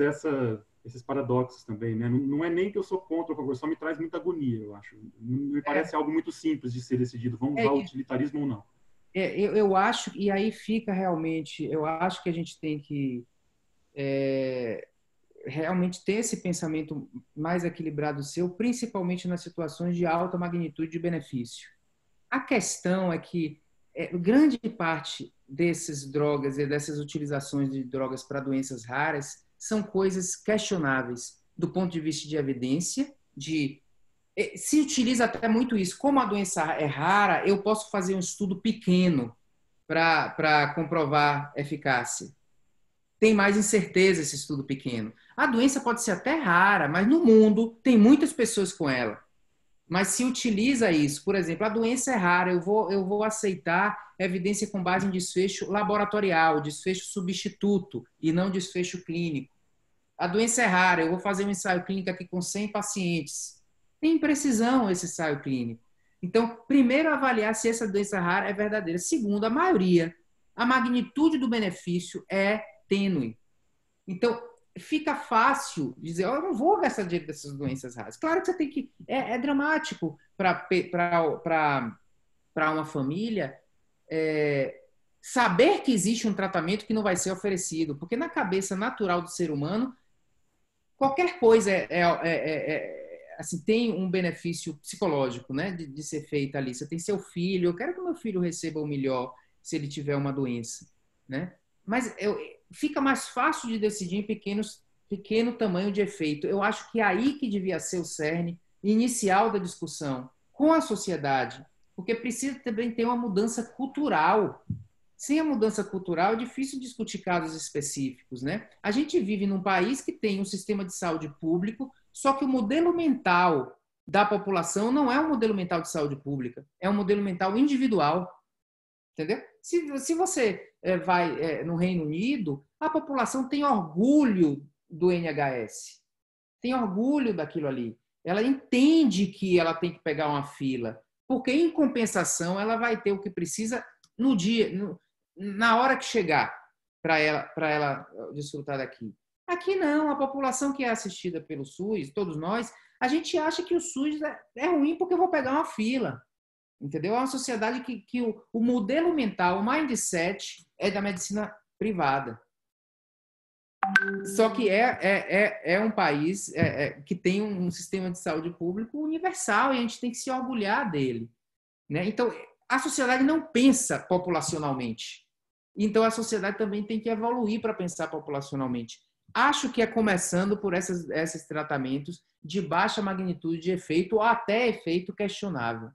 esses paradoxos também, né? Não é nem que eu sou contra ou a favor, só me traz muita agonia, eu acho. Não me parece algo muito simples de ser decidido, vamos usar o utilitarismo ou não. Eu acho, e aí fica realmente, eu acho que a gente tem que realmente ter esse pensamento mais equilibrado seu, principalmente nas situações de alta magnitude de benefício. A questão é que grande parte dessas drogas e dessas utilizações de drogas para doenças raras são coisas questionáveis do ponto de vista de evidência, se utiliza até muito isso. Como a doença é rara, eu posso fazer um estudo pequeno para comprovar eficácia. Tem mais incerteza esse estudo pequeno. A doença pode ser até rara, mas no mundo tem muitas pessoas com ela. Mas se utiliza isso, por exemplo, a doença é rara, eu vou aceitar evidência com base em desfecho laboratorial, desfecho substituto e não desfecho clínico. A doença é rara, eu vou fazer um ensaio clínico aqui com 100 pacientes. Tem imprecisão esse ensaio clínico. Então, primeiro, avaliar se essa doença rara é verdadeira. Segundo, a magnitude do benefício é tênue. Então, fica fácil dizer, eu não vou gastar dinheiro dessas doenças raras. Claro que você tem que... É dramático para uma família saber que existe um tratamento que não vai ser oferecido, porque na cabeça natural do ser humano, qualquer coisa assim, tem um benefício psicológico, né, de ser feita ali. Você tem seu filho, eu quero que meu filho receba o melhor se ele tiver uma doença, né? Mas fica mais fácil de decidir em pequeno tamanho de efeito. Eu acho que é aí que devia ser o cerne inicial da discussão com a sociedade, porque precisa também ter uma mudança cultural. Sem a mudança cultural, é difícil discutir casos específicos, né? A gente vive num país que tem um sistema de saúde público, só que o modelo mental da população não é um modelo mental de saúde pública, é um modelo mental individual. Entendeu? Se você vai no Reino Unido, a população tem orgulho do NHS, tem orgulho daquilo ali. Ela entende que ela tem que pegar uma fila, porque em compensação ela vai ter o que precisa no dia, na hora que chegar para ela desfrutar daqui. Aqui não, a população que é assistida pelo SUS, todos nós, a gente acha que o SUS é ruim porque eu vou pegar uma fila. Entendeu? É uma sociedade que o modelo mental, o mindset, é da medicina privada. Só que é um país que tem um sistema de saúde público universal e a gente tem que se orgulhar dele, né? Então, a sociedade não pensa populacionalmente. Então, a sociedade também tem que evoluir para pensar populacionalmente. Acho que é começando por esses tratamentos de baixa magnitude de efeito ou até efeito questionável.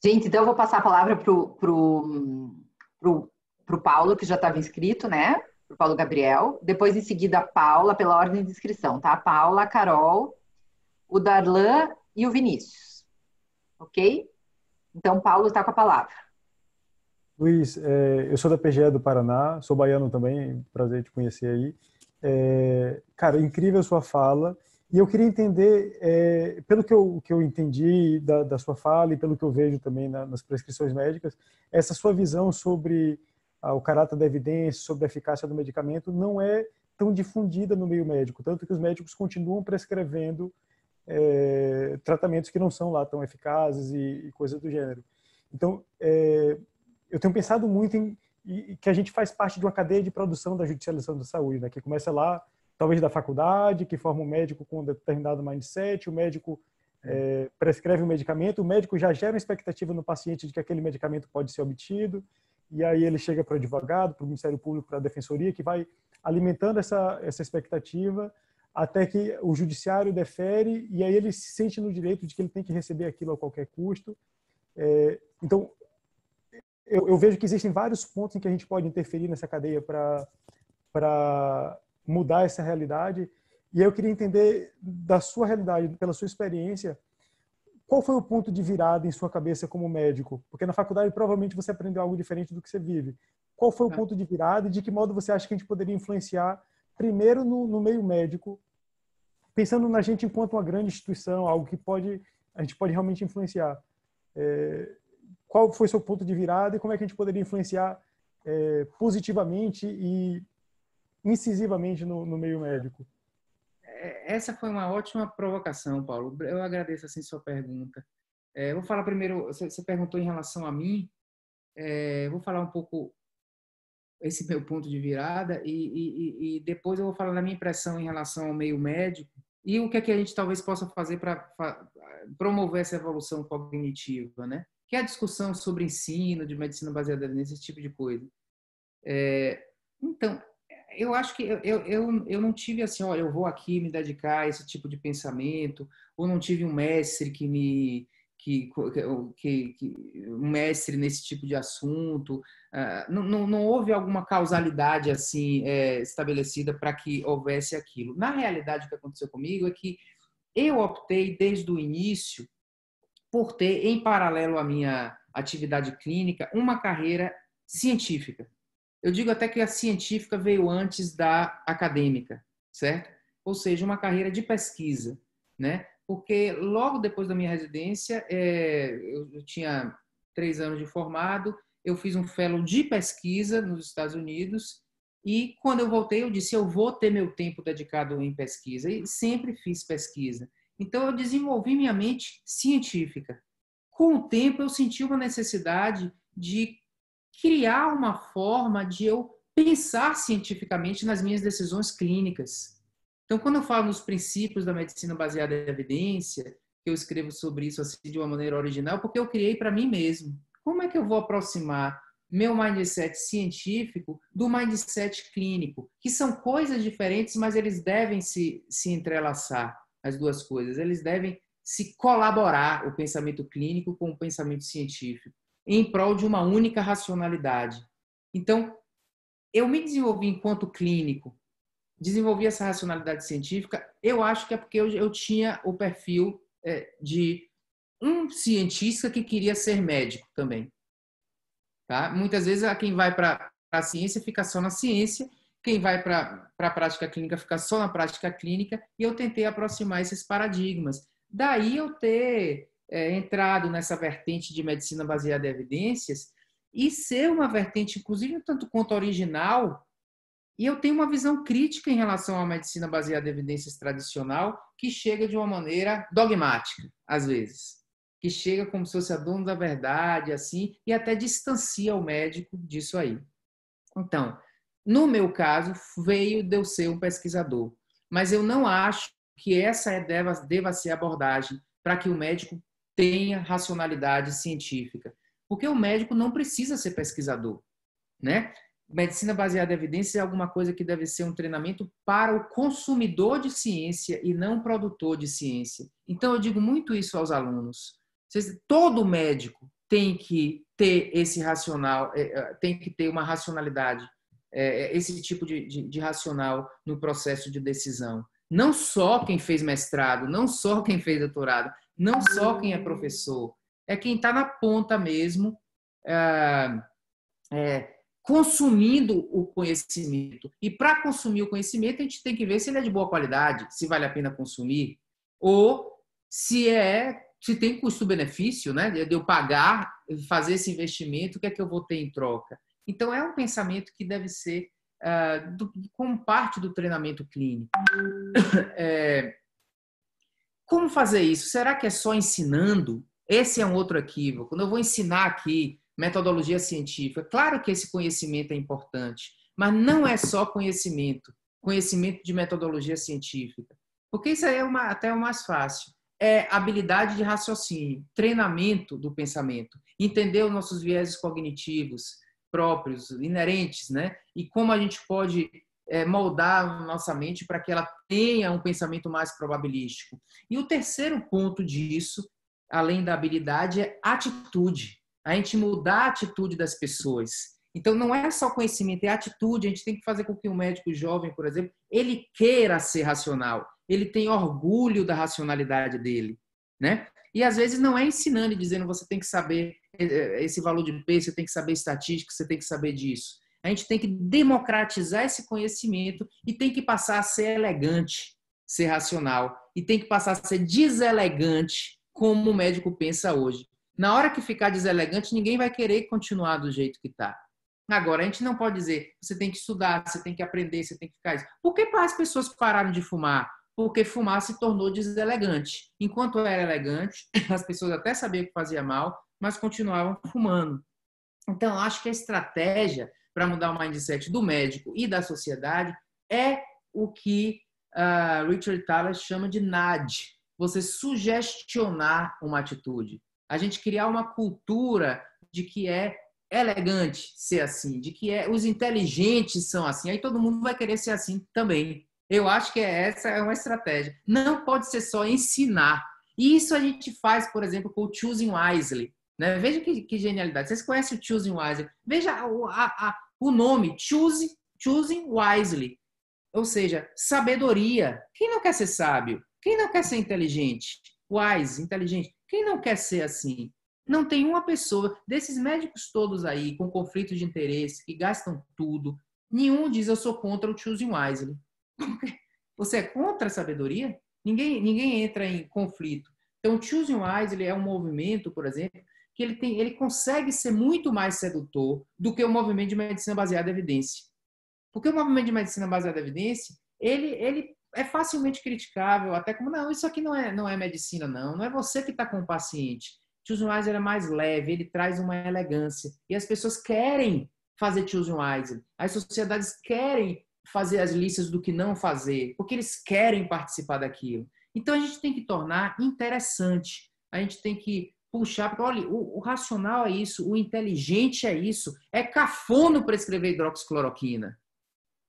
Gente, então eu vou passar a palavra pro Paulo, que já estava inscrito, né? Pro Paulo Gabriel. Depois, em seguida, a Paula, pela ordem de inscrição, tá? A Paula, a Carol, o Darlan e o Vinícius. Ok? Então, Paulo está com a palavra. Luiz, eu sou da PGE do Paraná, sou baiano também, prazer te conhecer aí. Cara, incrível a sua fala. E eu queria entender, pelo que eu entendi da sua fala e pelo que eu vejo também nas prescrições médicas, essa sua visão sobre o caráter da evidência, sobre a eficácia do medicamento, não é tão difundida no meio médico, tanto que os médicos continuam prescrevendo tratamentos que não são lá tão eficazes e coisas do gênero. Então, eu tenho pensado muito em que a gente faz parte de uma cadeia de produção da judicialização da saúde, né, que começa lá, talvez da faculdade, que forma um médico com um determinado mindset, o médico prescreve um medicamento, o médico já gera uma expectativa no paciente de que aquele medicamento pode ser obtido, e aí ele chega para o advogado, para o Ministério Público, para a Defensoria, que vai alimentando essa expectativa até que o judiciário defere, e aí ele se sente no direito de que ele tem que receber aquilo a qualquer custo. Então, eu vejo que existem vários pontos em que a gente pode interferir nessa cadeia para mudar essa realidade. E eu queria entender da sua realidade, pela sua experiência, qual foi o ponto de virada em sua cabeça como médico? Porque na faculdade provavelmente você aprendeu algo diferente do que você vive. Qual foi o ponto de virada e de que modo você acha que a gente poderia influenciar, primeiro no meio médico, pensando na gente enquanto uma grande instituição, algo que a gente pode realmente influenciar? Qual foi o seu ponto de virada e como é que a gente poderia influenciar positivamente e incisivamente no meio médico? Essa foi uma ótima provocação, Paulo. Eu agradeço assim sua pergunta. Vou falar primeiro, você perguntou em relação a mim, vou falar um pouco esse meu ponto de virada e depois eu vou falar da minha impressão em relação ao meio médico e o que é que a gente talvez possa fazer para promover essa evolução cognitiva, né? Que é a discussão sobre ensino, de medicina baseada nesse tipo de coisa. Então, eu acho que eu não tive assim, olha, eu vou aqui me dedicar a esse tipo de pensamento, ou não tive um mestre um mestre nesse tipo de assunto. Não houve alguma causalidade assim estabelecida para que houvesse aquilo. Na realidade, o que aconteceu comigo é que eu optei desde o início por ter, em paralelo à minha atividade clínica, uma carreira científica. Eu digo até que a científica veio antes da acadêmica, certo? Ou seja, uma carreira de pesquisa, né? Porque logo depois da minha residência, eu tinha 3 anos de formado, eu fiz um fellow de pesquisa nos Estados Unidos e quando eu voltei eu disse, eu vou ter meu tempo dedicado em pesquisa e sempre fiz pesquisa. Então eu desenvolvi minha mente científica. Com o tempo eu senti uma necessidade de criar uma forma de eu pensar cientificamente nas minhas decisões clínicas. Então, quando eu falo nos princípios da medicina baseada em evidência, que eu escrevo sobre isso assim de uma maneira original, porque eu criei para mim mesmo. Como é que eu vou aproximar meu mindset científico do mindset clínico? Que são coisas diferentes, mas eles devem se entrelaçar, as duas coisas. Eles devem se colaborar, o pensamento clínico com o pensamento científico, em prol de uma única racionalidade. Então, eu me desenvolvi enquanto clínico, desenvolvi essa racionalidade científica, eu acho que é porque eu tinha o perfil de um cientista que queria ser médico também. Tá? Muitas vezes, quem vai para a ciência fica só na ciência, quem vai para a prática clínica fica só na prática clínica, e eu tentei aproximar esses paradigmas. Daí eu ter entrado nessa vertente de medicina baseada em evidências e ser uma vertente, inclusive, um tanto quanto original. E eu tenho uma visão crítica em relação à medicina baseada em evidências tradicional, que chega de uma maneira dogmática, às vezes. Que chega como se fosse a dona da verdade, assim, e até distancia o médico disso aí. Então, no meu caso, veio de eu ser um pesquisador. Mas eu não acho que essa deva ser a abordagem para que o médico tenha racionalidade científica. Porque o médico não precisa ser pesquisador, né? Medicina baseada em evidências é alguma coisa que deve ser um treinamento para o consumidor de ciência e não produtor de ciência. Então, eu digo muito isso aos alunos. Todo médico tem que ter esse racional, tem que ter uma racionalidade, esse tipo de racional no processo de decisão. Não só quem fez mestrado, não só quem fez doutorado, não só quem é professor, é quem está na ponta mesmo, consumindo o conhecimento. E para consumir o conhecimento, a gente tem que ver se ele é de boa qualidade, se vale a pena consumir, ou se tem custo-benefício, né? De eu pagar, fazer esse investimento, o que é que eu vou ter em troca? Então, é um pensamento que deve ser como parte do treinamento clínico. Como fazer isso? Será que é só ensinando? Esse é um outro equívoco. Quando eu vou ensinar aqui metodologia científica, claro que esse conhecimento é importante, mas não é só conhecimento de metodologia científica. Porque isso aí é até o mais fácil. É habilidade de raciocínio, treinamento do pensamento, entender os nossos vieses cognitivos próprios, inerentes, né? E como a gente pode moldar a nossa mente para que ela tenha um pensamento mais probabilístico. E o terceiro ponto disso, além da habilidade, é atitude. A gente mudar a atitude das pessoas. Então, não é só conhecimento, é atitude. A gente tem que fazer com que um médico jovem, por exemplo, ele queira ser racional. Ele tem orgulho da racionalidade dele, né? E, às vezes, não é ensinando e dizendo você tem que saber esse valor de peso, você tem que saber estatística, você tem que saber disso. A gente tem que democratizar esse conhecimento e tem que passar a ser elegante, ser racional. E tem que passar a ser deselegante, como o médico pensa hoje. Na hora que ficar deselegante, ninguém vai querer continuar do jeito que está. Agora, a gente não pode dizer, você tem que estudar, você tem que aprender, você tem que ficar isso. Por que as pessoas pararam de fumar? Porque fumar se tornou deselegante. Enquanto era elegante, as pessoas até sabiam que fazia mal, mas continuavam fumando. Então, acho que a estratégia para mudar o mindset do médico e da sociedade é o que Richard Thaler chama de nudge. Você sugestionar uma atitude. A gente criar uma cultura de que é elegante ser assim, de que os inteligentes são assim. Aí todo mundo vai querer ser assim também. Eu acho que essa é uma estratégia. Não pode ser só ensinar. E isso a gente faz, por exemplo, com o Choosing Wisely. Né? Veja que genialidade. Vocês conhecem o Choosing Wisely? Veja o nome, Choosing Wisely. Ou seja, sabedoria. Quem não quer ser sábio? Quem não quer ser inteligente? Wise, inteligente. Quem não quer ser assim? Não tem uma pessoa, desses médicos todos aí, com conflito de interesse, que gastam tudo, nenhum diz eu sou contra o Choosing Wisely. Você é contra a sabedoria? Ninguém entra em conflito. Então, o Choosing Wisely é um movimento, por exemplo, que ele consegue ser muito mais sedutor do que o movimento de medicina baseada em evidência. Porque o movimento de medicina baseada em evidência, ele é facilmente criticável, até como, não, isso aqui não é medicina, não é você que está com o paciente. Choosing Wisely é mais leve, ele traz uma elegância. E as pessoas querem fazer Choosing Wisely. As sociedades querem fazer as listas do que não fazer, porque eles querem participar daquilo. Então, a gente tem que tornar interessante. A gente tem que puxar, porque, olha, o racional é isso, o inteligente é isso. É cafona prescrever hidroxicloroquina.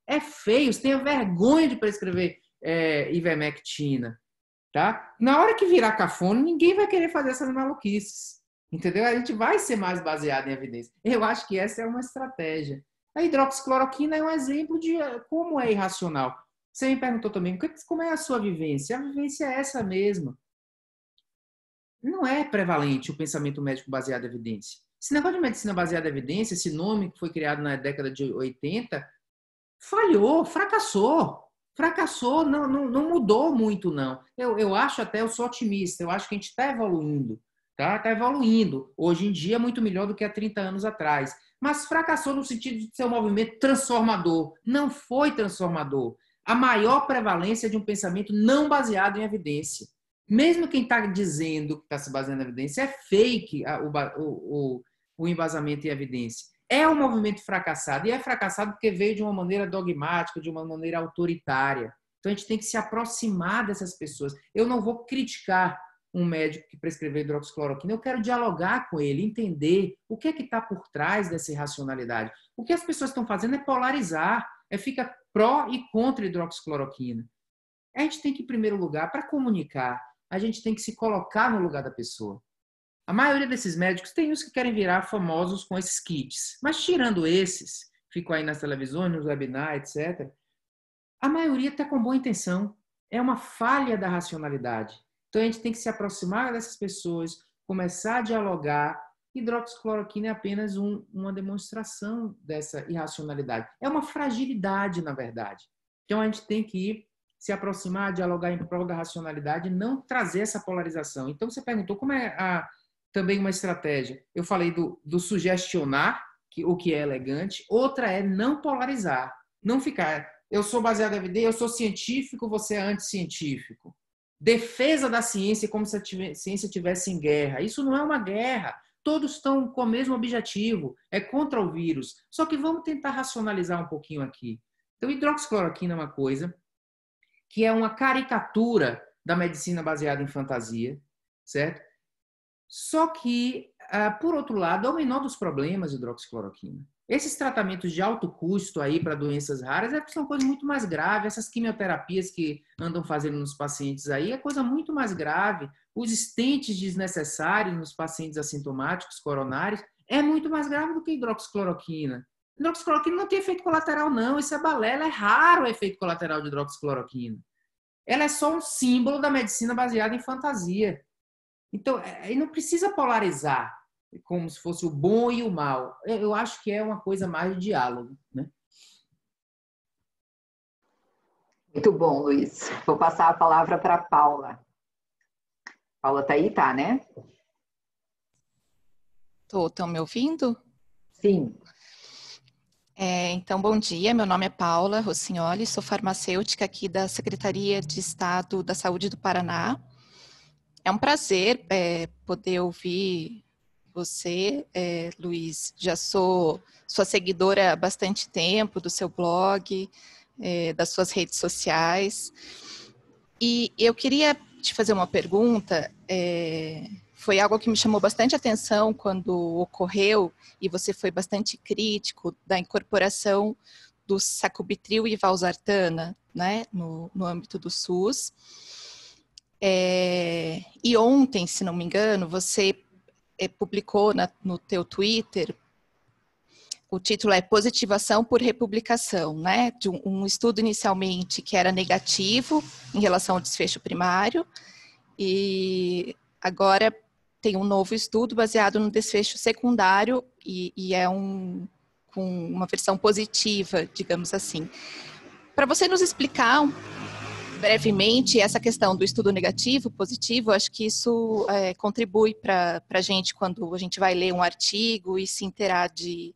É feio, você tem vergonha de prescrever ivermectina. Tá? Na hora que virar cafona, ninguém vai querer fazer essas maluquices. Entendeu? A gente vai ser mais baseado em evidência. Eu acho que essa é uma estratégia. A hidroxicloroquina é um exemplo de como é irracional. Você me perguntou também, como é a sua vivência? A vivência é essa mesma. Não é prevalente o pensamento médico baseado em evidência. Esse negócio de medicina baseada em evidência, esse nome que foi criado na década de 80, falhou, fracassou. Fracassou, não mudou muito, não. Eu acho até, eu sou otimista, eu acho que a gente está evoluindo. Está evoluindo. Hoje em dia é muito melhor do que há 30 anos atrás. Mas fracassou no sentido de ser um movimento transformador. Não foi transformador. A maior prevalência é de um pensamento não baseado em evidência. Mesmo quem está dizendo que está se baseando em evidência, é fake o embasamento em evidência. É um movimento fracassado. E é fracassado porque veio de uma maneira dogmática, de uma maneira autoritária. Então, a gente tem que se aproximar dessas pessoas. Eu não vou criticar um médico que prescreveu hidroxicloroquina. Eu quero dialogar com ele, entender o que é que está por trás dessa irracionalidade. O que as pessoas estão fazendo é polarizar, fica pró e contra a hidroxicloroquina. A gente tem que, em primeiro lugar, para comunicar, a gente tem que se colocar no lugar da pessoa. A maioria desses médicos tem uns que querem virar famosos com esses kits. Mas tirando esses, ficam aí nas televisões, nos webinars, etc., a maioria está com boa intenção. É uma falha da racionalidade. Então, a gente tem que se aproximar dessas pessoas, começar a dialogar. Hidroxicloroquina é apenas uma demonstração dessa irracionalidade. É uma fragilidade, na verdade. Então, a gente tem que se aproximar, dialogar em prol da racionalidade e não trazer essa polarização. Então, você perguntou como é também uma estratégia. Eu falei do sugestionar, o que é elegante. Outra é não polarizar. Não ficar, eu sou baseado em evidência, eu sou científico, você é anticientífico. Defesa da ciência como se a ciência estivesse em guerra. Isso não é uma guerra. Todos estão com o mesmo objetivo. É contra o vírus. Só que vamos tentar racionalizar um pouquinho aqui. Então, hidroxicloroquina é uma coisa que é uma caricatura da medicina baseada em fantasia, certo? Só que, por outro lado, é o menor dos problemas de hidroxicloroquina. Esses tratamentos de alto custo aí para doenças raras são coisas muito mais graves. Essas quimioterapias que andam fazendo nos pacientes aí é coisa muito mais grave. Os stents desnecessários nos pacientes assintomáticos coronários é muito mais grave do que hidroxicloroquina. Hidroxicloroquina não tem efeito colateral, não. Isso é balela, é raro o efeito colateral de hidroxicloroquina. Ela é só um símbolo da medicina baseada em fantasia. Então, não precisa polarizar como se fosse o bom e o mal. Eu acho que é uma coisa mais de diálogo, né? Muito bom, Luiz. Vou passar a palavra para a Paula. Paula tá aí, tá, né? Estão me ouvindo? Sim. Então, bom dia, meu nome é Paula Rossignoli, sou farmacêutica aqui da Secretaria de Estado da Saúde do Paraná. É um prazer poder ouvir você, Luiz. Já sou sua seguidora há bastante tempo, do seu blog, das suas redes sociais. E eu queria te fazer uma pergunta, foi algo que me chamou bastante atenção quando ocorreu, e você foi bastante crítico da incorporação do sacubitril e valsartana, né, no âmbito do SUS. E ontem, se não me engano, você publicou no teu Twitter, o título é Positivação por Republicação, né, de um estudo inicialmente que era negativo em relação ao desfecho primário, e agora tem um novo estudo baseado no desfecho secundário e é com uma versão positiva, digamos assim. Para você nos explicar brevemente essa questão do estudo negativo, positivo, acho que isso contribui para a gente quando a gente vai ler um artigo e se inteirar de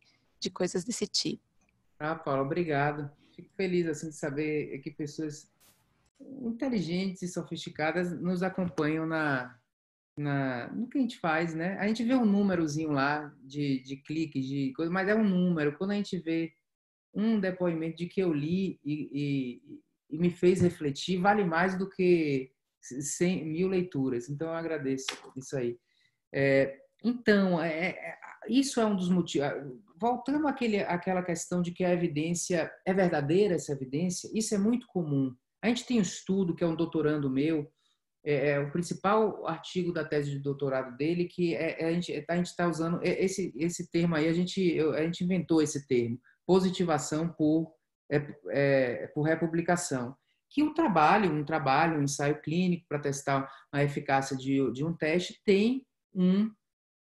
coisas desse tipo. Paula, obrigado. Fico feliz assim, de saber que pessoas inteligentes e sofisticadas nos acompanham no que a gente faz, né? A gente vê um númerozinho lá de cliques, de coisa, mas é um número. Quando a gente vê um depoimento de que eu li e me fez refletir, vale mais do que 100.000 leituras. Então, eu agradeço isso aí. Então, isso é um dos motivos. Voltando àquela questão de que a evidência é verdadeira, essa evidência, isso é muito comum. A gente tem um estudo, que é um doutorando meu, o principal artigo da tese de doutorado dele, que a gente está usando esse termo aí, a gente inventou esse termo, positivação por republicação, que um ensaio clínico para testar a eficácia de um teste tem um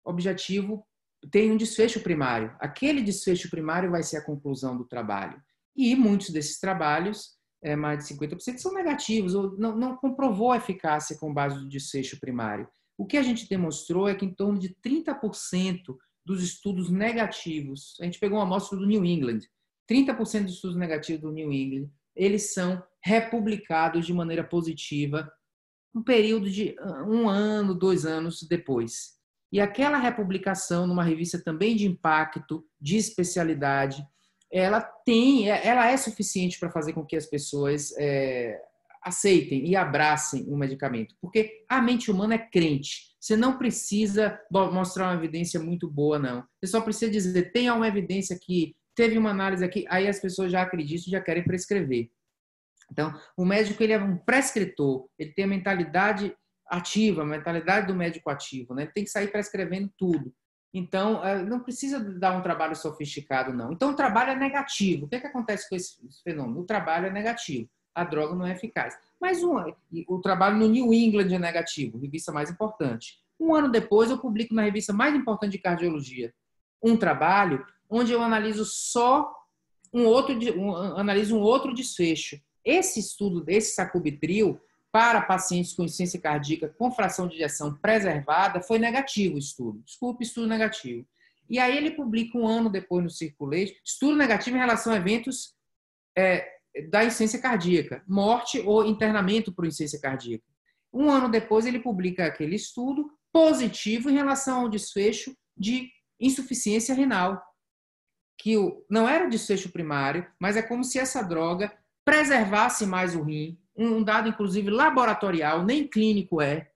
objetivo, tem um desfecho primário. Aquele desfecho primário vai ser a conclusão do trabalho. E muitos desses trabalhos, mais de 50%, são negativos, ou não comprovou a eficácia com base no desfecho primário. O que a gente demonstrou é que em torno de 30% dos estudos negativos, a gente pegou uma amostra do New England, 30% dos estudos negativos do New England, eles são republicados de maneira positiva um período de 1 ano, 2 anos depois. E aquela republicação numa revista também de impacto, de especialidade, ela é suficiente para fazer com que as pessoas aceitem e abracem o medicamento. Porque a mente humana é crente. Você não precisa mostrar uma evidência muito boa, não. Você só precisa dizer, tem uma evidência aqui, teve uma análise aqui, aí as pessoas já acreditam e já querem prescrever. Então, o médico ele é um prescritor, ele tem a mentalidade ativa, a mentalidade do médico ativo, né? Ele tem que sair prescrevendo tudo. Então, não precisa dar um trabalho sofisticado, não. Então, o trabalho é negativo. O que acontece com esse fenômeno? O trabalho é negativo. A droga não é eficaz. Mas o trabalho no New England é negativo, revista mais importante. 1 ano depois, eu publico na revista mais importante de cardiologia um trabalho onde eu analiso analiso um outro desfecho. Esse estudo desse sacubitril para pacientes com insuficiência cardíaca com fração de ejeção preservada foi negativo o estudo. Desculpe, estudo negativo. E aí ele publica 1 ano depois no Circulation, estudo negativo em relação a eventos da insuficiência cardíaca, morte ou internamento por insuficiência cardíaca. 1 ano depois ele publica aquele estudo positivo em relação ao desfecho de insuficiência renal, que não era o desfecho primário, mas é como se essa droga preservasse mais o rim. Um dado, inclusive, laboratorial, nem clínico é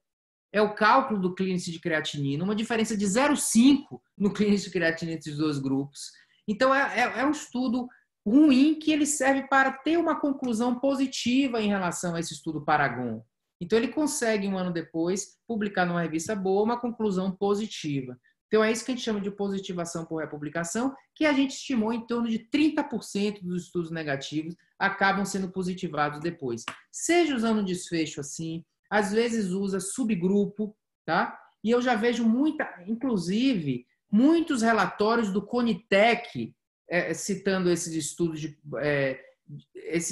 o cálculo do clínice de creatinina, uma diferença de 0,5 no clínice de creatinina entre os 2 grupos. Então, é um estudo ruim que ele serve para ter uma conclusão positiva em relação a esse estudo Paragon. Então, ele consegue, 1 ano depois, publicar numa revista boa uma conclusão positiva. Então, é isso que a gente chama de positivação por republicação, que a gente estimou em torno de 30% dos estudos negativos acabam sendo positivados depois. Seja usando um desfecho assim, às vezes usa subgrupo, tá? E eu já vejo inclusive, muitos relatórios do Conitec citando esses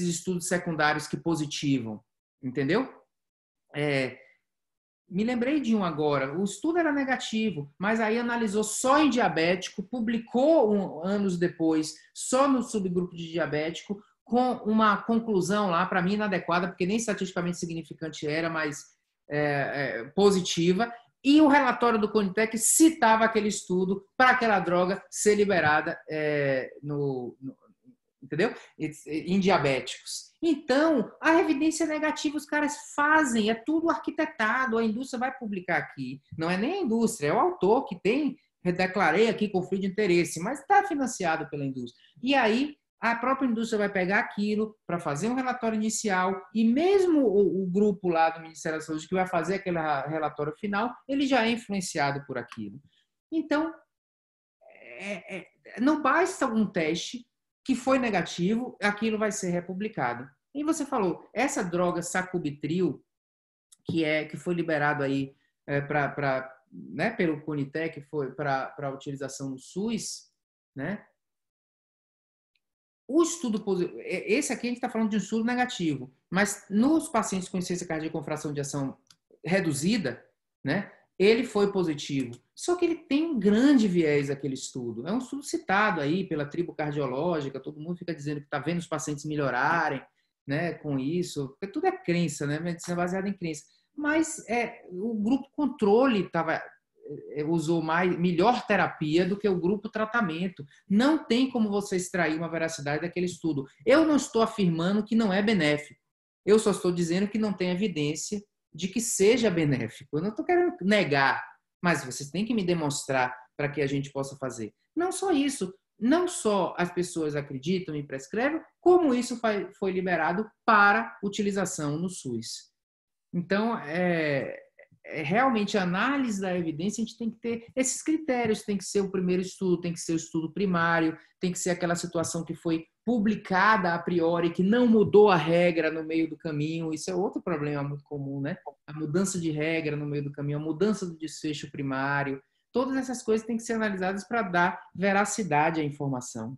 estudos secundários que positivam, entendeu? Me lembrei de um agora. O estudo era negativo, mas aí analisou só em diabético, publicou anos depois só no subgrupo de diabético, com uma conclusão lá, para mim, inadequada, porque nem estatisticamente significante era, mas positiva. E o relatório do Conitec citava aquele estudo para aquela droga ser liberada entendeu? Em diabéticos. Então, a evidência negativa os caras fazem, é tudo arquitetado, a indústria vai publicar aqui. Não é nem a indústria, é o autor que tem, eu declarei aqui conflito de interesse, mas está financiado pela indústria. E aí, a própria indústria vai pegar aquilo para fazer um relatório inicial e mesmo o grupo lá do Ministério da Saúde que vai fazer aquele relatório final, ele já é influenciado por aquilo. Então, não basta um teste que foi negativo, aquilo vai ser republicado. E você falou, essa droga sacubitril, que foi liberado aí né, pelo Conitec, foi para utilização no SUS, né? O estudo positivo, esse aqui a gente está falando de um estudo negativo, mas nos pacientes com insuficiência cardíaca com fração de ejeção reduzida, né, ele foi positivo. Só que ele tem um grande viés, aquele estudo. É um estudo citado aí pela tribo cardiológica, todo mundo fica dizendo que está vendo os pacientes melhorarem, né, com isso, porque tudo é crença, né, medicina baseada em crença. Mas o grupo controle usou melhor terapia do que o grupo tratamento. Não tem como você extrair uma veracidade daquele estudo. Eu não estou afirmando que não é benéfico. Eu só estou dizendo que não tem evidência de que seja benéfico. Eu não estou querendo negar, mas vocês têm que me demonstrar para que a gente possa fazer. Não só isso, não só as pessoas acreditam e prescrevem, como isso foi liberado para utilização no SUS. Então, realmente a análise da evidência, a gente tem que ter esses critérios, tem que ser o primeiro estudo, tem que ser o estudo primário, tem que ser aquela situação que foi publicada a priori, que não mudou a regra no meio do caminho. Isso é outro problema muito comum, né? A mudança de regra no meio do caminho, a mudança do desfecho primário. Todas essas coisas têm que ser analisadas para dar veracidade à informação.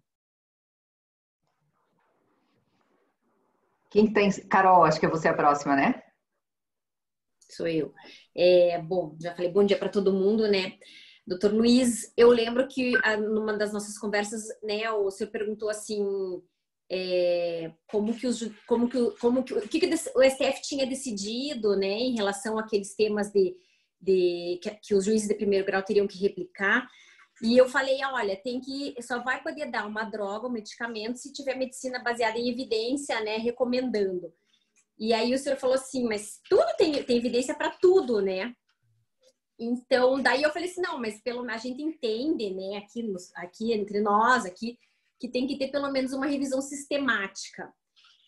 Quem tem? Carol, acho que você é a próxima, né? Sou eu. Bom, já falei bom dia para todo mundo, né? Doutor Luiz, eu lembro que numa das nossas conversas, né, o senhor perguntou assim, o que o STF tinha decidido, né, em relação àqueles temas que os juízes de primeiro grau teriam que replicar. E eu falei, olha, só vai poder dar uma droga, um medicamento, se tiver medicina baseada em evidência, né, recomendando. E aí o senhor falou assim, mas tudo tem evidência para tudo, né? Então, daí eu falei assim, não, mas a gente entende, né, aqui entre nós, aqui, que tem que ter pelo menos uma revisão sistemática.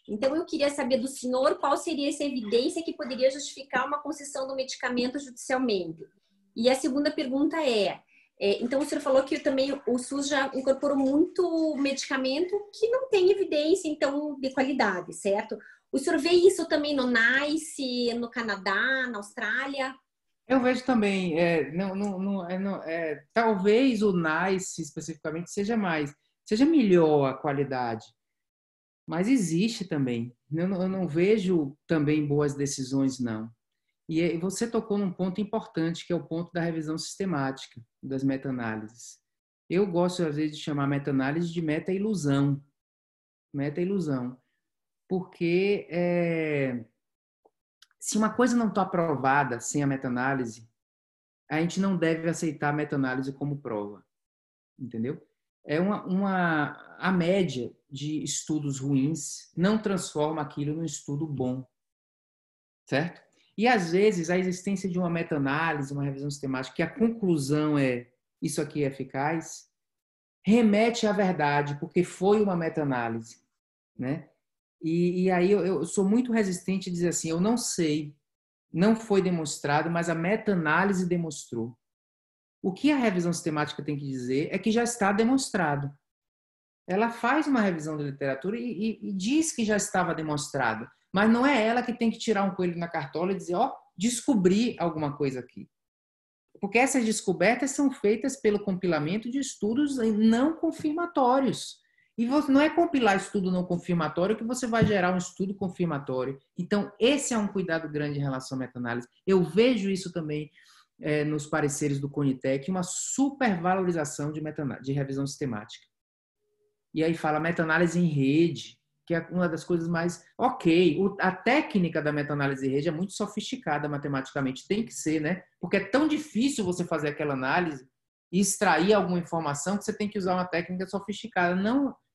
Então, eu queria saber do senhor qual seria essa evidência que poderia justificar uma concessão do medicamento judicialmente. E a segunda pergunta então o senhor falou que também o SUS já incorporou muito medicamento que não tem evidência, então, de qualidade, certo? O senhor vê isso também no NICE, no Canadá, na Austrália? Eu vejo também, talvez o NICE especificamente seja melhor a qualidade, mas existe também. Eu não vejo também boas decisões, não. E você tocou num ponto importante, que é o ponto da revisão sistemática das meta-análises. Eu gosto, às vezes, de chamar meta-análise de meta-ilusão. Meta-ilusão. Porque se uma coisa não está aprovada sem a meta-análise, a gente não deve aceitar a meta-análise como prova, entendeu? A média de estudos ruins não transforma aquilo num estudo bom, certo? E, às vezes, a existência de uma meta-análise, uma revisão sistemática, que a conclusão é isso aqui é eficaz, remete à verdade, porque foi uma meta-análise, né? E aí eu sou muito resistente a dizer assim, eu não sei, não foi demonstrado, mas a meta-análise demonstrou. O que a revisão sistemática tem que dizer é que já está demonstrado. Ela faz uma revisão da literatura e diz que já estava demonstrado, mas não é ela que tem que tirar um coelho na cartola e dizer, descobri alguma coisa aqui. Porque essas descobertas são feitas pelo compilamento de estudos não confirmatórios. E você, não é compilar estudo não confirmatório que você vai gerar um estudo confirmatório. Então, esse é um cuidado grande em relação à meta-análise. Eu vejo isso também nos pareceres do CONITEC, uma supervalorização de revisão sistemática. E aí fala meta-análise em rede, que é uma das coisas mais... Ok, a técnica da meta-análise em rede é muito sofisticada matematicamente, tem que ser, né? Porque é tão difícil você fazer aquela análise e extrair alguma informação que você tem que usar uma técnica sofisticada.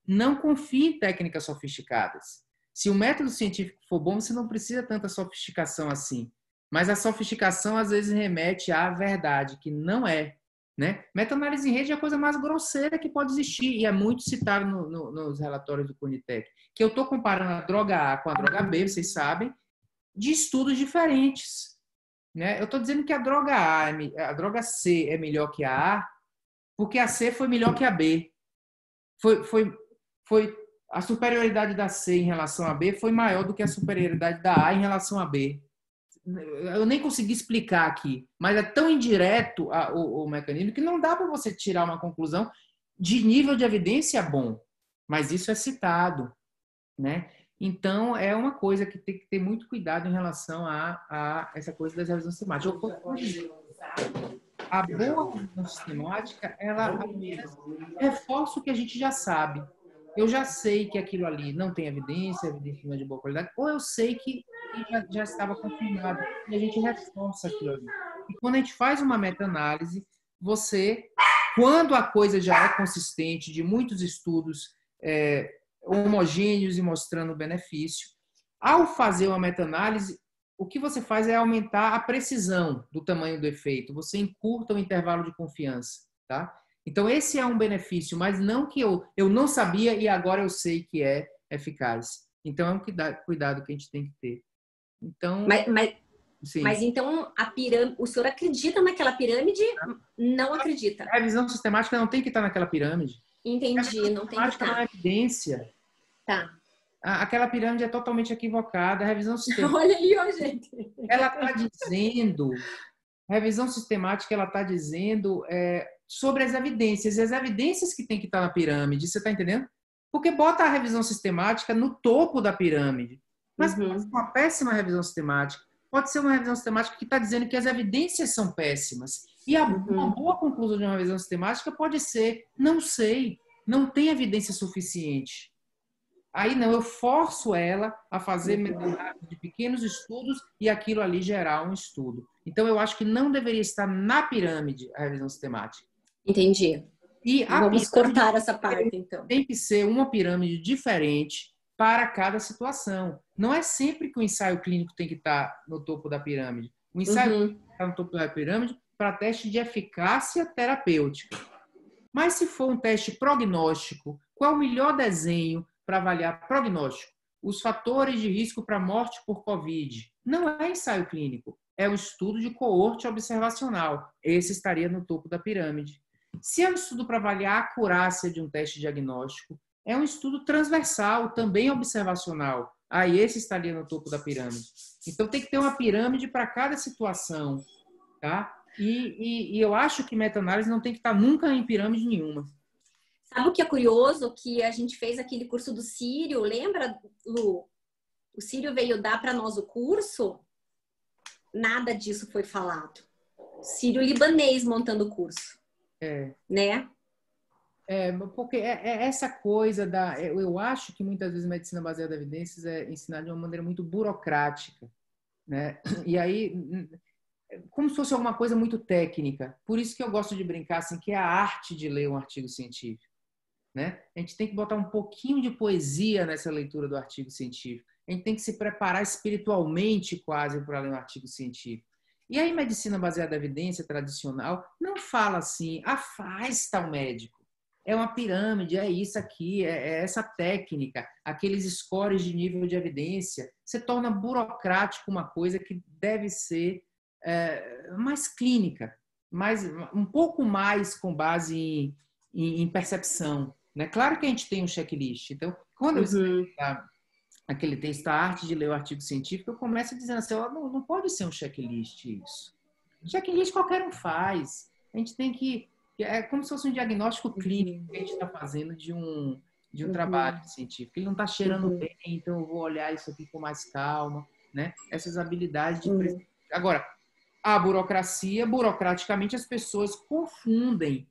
Não confie em técnicas sofisticadas. Se o método científico for bom, você não precisa tanta sofisticação assim. Mas a sofisticação, às vezes, remete à verdade, que não é. Né? Meta-análise em rede é a coisa mais grosseira que pode existir, e é muito citado nos relatórios do CONITEC. Que eu estou comparando a droga A com a droga B, vocês sabem, de estudos diferentes. Né? Eu estou dizendo que a droga C é melhor que a A, porque a C foi melhor que a B. Foi a superioridade da C em relação a B foi maior do que a superioridade da A em relação a B. Eu nem consegui explicar aqui, mas é tão indireto o mecanismo que não dá para você tirar uma conclusão de nível de evidência bom, mas isso é citado, né? Então, é uma coisa que tem que ter muito cuidado em relação a essa coisa das revisões sistemáticas. A boa revisão sistemática, ela apenas reforça o que a gente já sabe. Eu já sei que aquilo ali não tem evidência não é de boa qualidade, ou eu sei que já estava confirmado, e a gente reforça aquilo ali. E quando a gente faz uma meta-análise, quando a coisa já é consistente, de muitos estudos homogêneos e mostrando benefício, ao fazer uma meta-análise, o que você faz é aumentar a precisão do tamanho do efeito, você encurta o intervalo de confiança, tá? Então, esse é um benefício, mas não que eu não sabia e agora eu sei que é eficaz. Então, é um cuidado que a gente tem que ter. Então, mas então, a pirâmide, o senhor acredita naquela pirâmide? Não acredita. A revisão sistemática não tem que estar naquela pirâmide. Entendi, não tem que estar. Não é evidência. Tá. Aquela pirâmide é totalmente equivocada. A revisão sistemática... Olha aí, ó, gente. Ela está dizendo... A revisão sistemática, ela está dizendo sobre as evidências. E as evidências que tem que estar na pirâmide, você está entendendo? Porque bota a revisão sistemática no topo da pirâmide. Mas pode ser uma péssima revisão sistemática. Pode ser uma revisão sistemática que está dizendo que as evidências são péssimas. E uma boa conclusão de uma revisão sistemática pode ser, não sei, não tem evidência suficiente. Aí não, eu forço ela a fazer de pequenos estudos e aquilo ali gerar um estudo. Então, eu acho que não deveria estar na pirâmide a revisão sistemática. Entendi. E vamos cortar essa parte, então. Tem que ser uma pirâmide diferente para cada situação. Não é sempre que o ensaio clínico tem que estar no topo da pirâmide. O ensaio clínico tem que estar no topo da pirâmide para teste de eficácia terapêutica. Mas se for um teste prognóstico, qual é o melhor desenho para avaliar prognóstico? Os fatores de risco para morte por Covid. Não é ensaio clínico, é um estudo de coorte observacional. Esse estaria no topo da pirâmide. Se é um estudo para avaliar a acurácia de um teste diagnóstico, é um estudo transversal, também observacional. Aí esse estaria no topo da pirâmide. Então tem que ter uma pirâmide para cada situação, tá? E eu acho que meta-análise não tem que estar nunca em pirâmide nenhuma. Sabe o que é curioso? Que a gente fez aquele curso do Círio, lembra, Lu? O Círio veio dar para nós o curso, nada disso foi falado. Círio libanês montando o curso. Né? Porque essa coisa eu acho que muitas vezes medicina baseada em evidências é ensinada de uma maneira muito burocrática, né? E aí, como se fosse alguma coisa muito técnica. Por isso que eu gosto de brincar assim, que é a arte de ler um artigo científico, né? A gente tem que botar um pouquinho de poesia nessa leitura do artigo científico. A gente tem que se preparar espiritualmente quase para ler um artigo científico. E aí, medicina baseada em evidência tradicional não fala assim, afasta o médico. É uma pirâmide, é isso aqui, é essa técnica, aqueles scores de nível de evidência. Você torna burocrático uma coisa que deve ser mais clínica, um pouco mais com base em percepção. Né? Claro que a gente tem um checklist. Então, quando eu escrevo aquele texto, a arte de ler o artigo científico, eu começo dizendo assim, não pode ser um checklist isso. Checklist qualquer um faz. A gente tem que... É como se fosse um diagnóstico clínico que a gente está fazendo de de um trabalho científico. Ele não está cheirando bem, então eu vou olhar isso aqui com mais calma, né? Essas habilidades de... Agora, a burocracia, burocraticamente, as pessoas confundem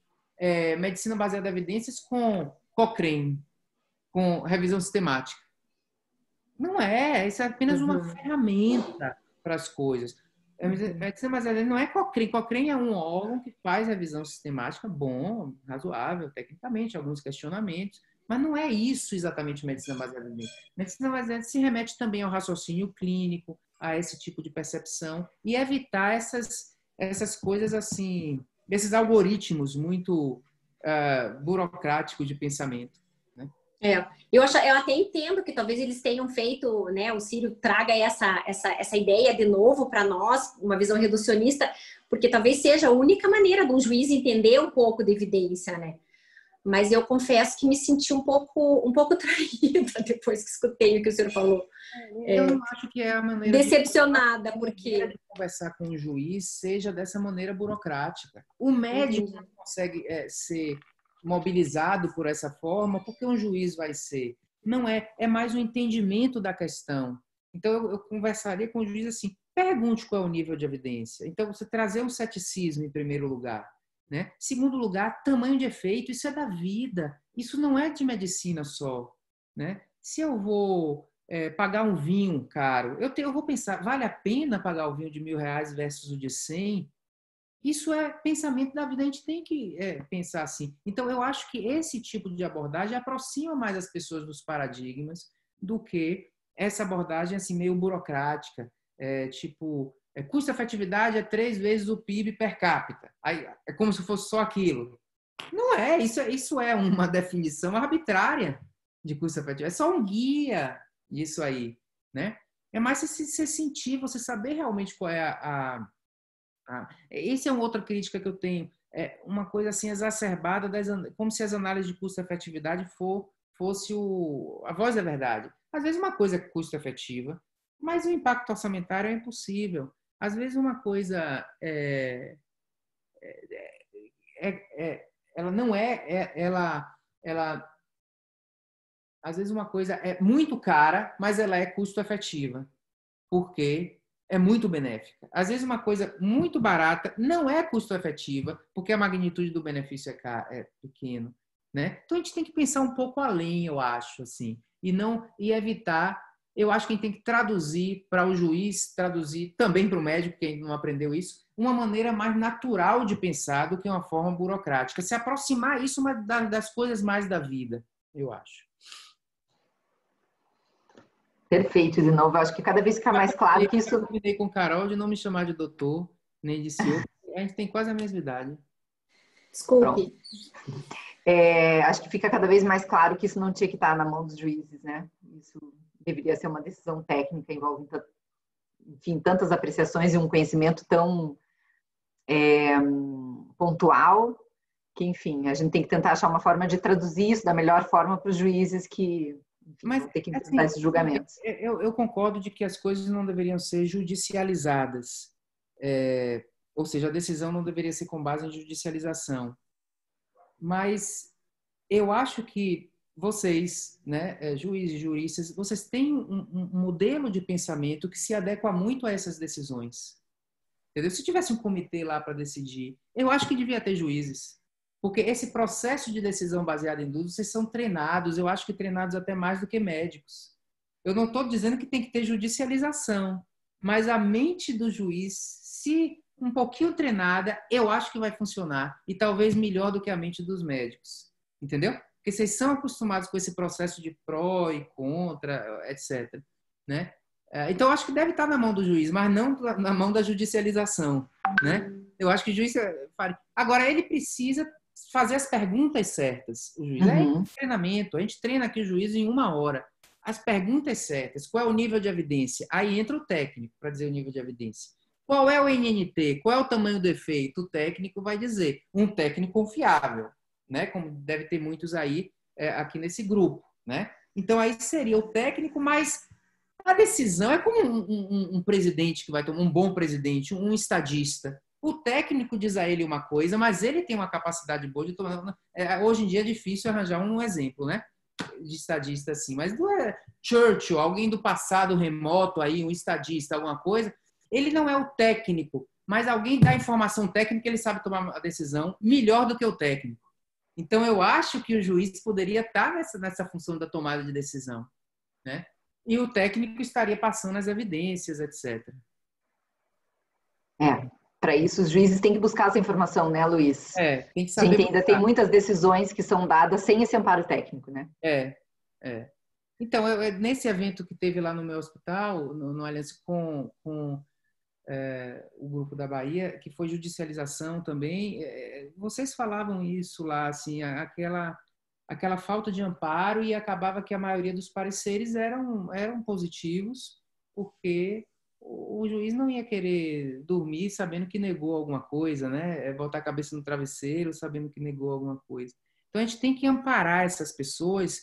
medicina baseada em evidências com Cochrane, com revisão sistemática. Não é, isso é apenas uma ferramenta para as coisas. Medicina baseada em evidências não é Cochrane. Cochrane é um órgão que faz revisão sistemática, bom, razoável, tecnicamente, alguns questionamentos, mas não é isso exatamente medicina baseada em evidências. Medicina baseada em evidências se remete também ao raciocínio clínico, a esse tipo de percepção e evitar essas coisas assim, esses algoritmos muito burocráticos de pensamento. Né? Eu até entendo que talvez eles tenham feito, né, o Círio traga essa ideia de novo para nós, uma visão reducionista, porque talvez seja a única maneira de um juiz entender um pouco de evidência, né? Mas eu confesso que me senti um pouco traída depois que escutei o que o senhor falou. Eu não acho que é a maneira... Decepcionada, porque... de conversar com o juiz seja dessa maneira burocrática. O médico não consegue ser mobilizado por essa forma, porque um juiz vai ser. Não é mais um entendimento da questão. Então, eu conversaria com o juiz assim, pergunte qual é o nível de evidência. Então, você trazer um ceticismo em primeiro lugar. Né? Segundo lugar, tamanho de efeito, isso é da vida. Isso não é de medicina só. Né? Se eu vou pagar um vinho caro, eu vou pensar, vale a pena pagar o vinho de R$1.000 versus o de 100? Isso é pensamento da vida, a gente tem que pensar assim. Então, eu acho que esse tipo de abordagem aproxima mais as pessoas dos paradigmas do que essa abordagem assim, meio burocrática, tipo... custo-efetividade é 3 vezes o PIB per capita. Aí, é como se fosse só aquilo. Não é, isso é uma definição arbitrária de custo-efetividade. É só um guia disso aí. Né? É mais você sentir, você saber realmente qual é Essa é uma outra crítica que eu tenho. É uma coisa assim exacerbada, como se as análises de custo-efetividade fosse a voz da verdade. Às vezes uma coisa é custo-efetiva, mas o impacto orçamentário é impossível. Às vezes uma coisa ela não às vezes uma coisa é muito cara, mas ela é custo-efetiva, porque é muito benéfica. Às vezes uma coisa muito barata não é custo-efetiva, porque a magnitude do benefício é pequeno, né? Então a gente tem que pensar um pouco além, eu acho, assim, e evitar. Eu acho que a gente tem que traduzir para o juiz, traduzir também para o médico, que ainda não aprendeu isso, uma maneira mais natural de pensar do que uma forma burocrática. Se aproximar isso das coisas mais da vida, eu acho. Perfeito, de novo. Acho que cada vez fica mais claro que isso... Eu combinei com Carol de não me chamar de doutor, nem de senhor. A gente tem quase a mesma idade. Desculpe. Acho que fica cada vez mais claro que isso não tinha que estar na mão dos juízes, né? Isso deveria ser uma decisão técnica, envolve, enfim, tantas apreciações e um conhecimento tão pontual que, enfim, a gente tem que tentar achar uma forma de traduzir isso da melhor forma para os juízes que, enfim, vão ter que enfrentar esses julgamentos. Eu concordo de que as coisas não deveriam ser judicializadas, ou seja, a decisão não deveria ser com base em judicialização. Mas eu acho que vocês, né, juízes e juristas, vocês têm um modelo de pensamento que se adequa muito a essas decisões. Entendeu? Se tivesse um comitê lá para decidir, eu acho que devia ter juízes. Porque esse processo de decisão baseada em dúvidas, vocês são treinados, eu acho que treinados até mais do que médicos. Eu não estou dizendo que tem que ter judicialização, mas a mente do juiz, se um pouquinho treinada, eu acho que vai funcionar. E talvez melhor do que a mente dos médicos. Entendeu? Porque vocês são acostumados com esse processo de pró e contra, etc. Né? Então, eu acho que deve estar na mão do juiz, mas não na mão da judicialização. Né? Eu acho que o juiz... Agora, ele precisa fazer as perguntas certas. O juiz treinamento. A gente treina aqui o juiz em 1 hora. As perguntas certas. Qual é o nível de evidência? Aí entra o técnico para dizer o nível de evidência. Qual é o NNT? Qual é o tamanho do efeito? O técnico vai dizer. Um técnico confiável. Né? Como deve ter muitos aí aqui nesse grupo, né? Então aí seria o técnico, mas a decisão é como um presidente que vai tomar, um bom presidente, um estadista. O técnico diz a ele uma coisa, mas ele tem uma capacidade boa de tomar. Hoje em dia é difícil arranjar um exemplo, né? de estadista assim, mas não é Churchill, alguém do passado remoto aí, um estadista, alguma coisa. Ele não é o técnico, mas alguém dá informação técnica, ele sabe tomar a decisão melhor do que o técnico. Então, eu acho que o juiz poderia estar nessa função da tomada de decisão, né? E o técnico estaria passando as evidências, etc. Para isso os juízes têm que buscar essa informação, né, Luiz? Tem que A saber. gente ainda tem muitas decisões que são dadas sem esse amparo técnico, né? Então, nesse evento que teve lá no meu hospital, no Aliança com o Grupo da Bahia, que foi judicialização também, vocês falavam isso lá, assim, aquela falta de amparo, e acabava que a maioria dos pareceres eram positivos, porque o juiz não ia querer dormir sabendo que negou alguma coisa, né? Botar a cabeça no travesseiro sabendo que negou alguma coisa. Então, a gente tem que amparar essas pessoas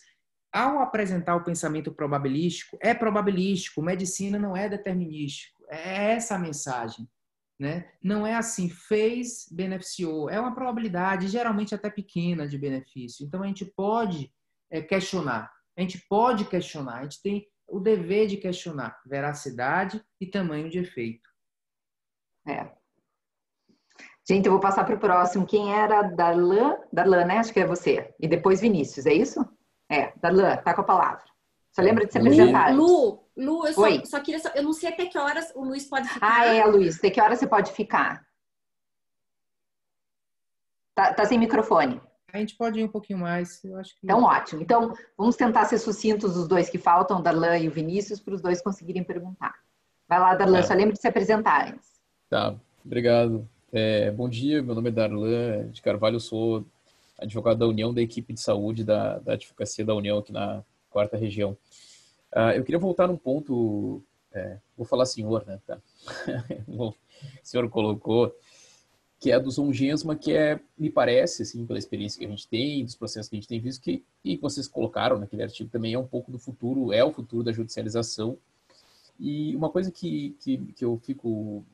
ao apresentar o pensamento probabilístico. É probabilístico, medicina não é determinístico. É essa a mensagem, né? Não é assim, fez, beneficiou. É uma probabilidade, geralmente até pequena, de benefício. Então, a gente pode questionar. A gente pode questionar. A gente tem o dever de questionar veracidade e tamanho de efeito. Gente, eu vou passar para o próximo. Quem era? Darlan, né? Acho que é você. E depois Vinícius, é isso? Darlan, tá com a palavra. Só lembra de se apresentar. Lu, eu só queria... Eu não sei até que horas o Luiz pode ficar. Luiz. Até que hora você pode ficar? Tá sem microfone. A gente pode ir um pouquinho mais, eu acho que... Então, ótimo. Então, vamos tentar ser sucintos os dois que faltam, o Darlan e o Vinícius, para os dois conseguirem perguntar. Vai lá, Darlan, só lembra de se apresentar antes. Tá, obrigado. Bom dia, meu nome é Darlan de Carvalho, eu sou advogado da União da equipe de saúde da Advocacia da União aqui na 4ª Região. Eu queria voltar num ponto, vou falar senhor, né? Tá? O senhor colocou, que é do zongesma, que me parece, assim, pela experiência que a gente tem, dos processos que a gente tem visto, e vocês colocaram naquele artigo também, é um pouco do futuro, é o futuro da judicialização. E uma coisa que eu fico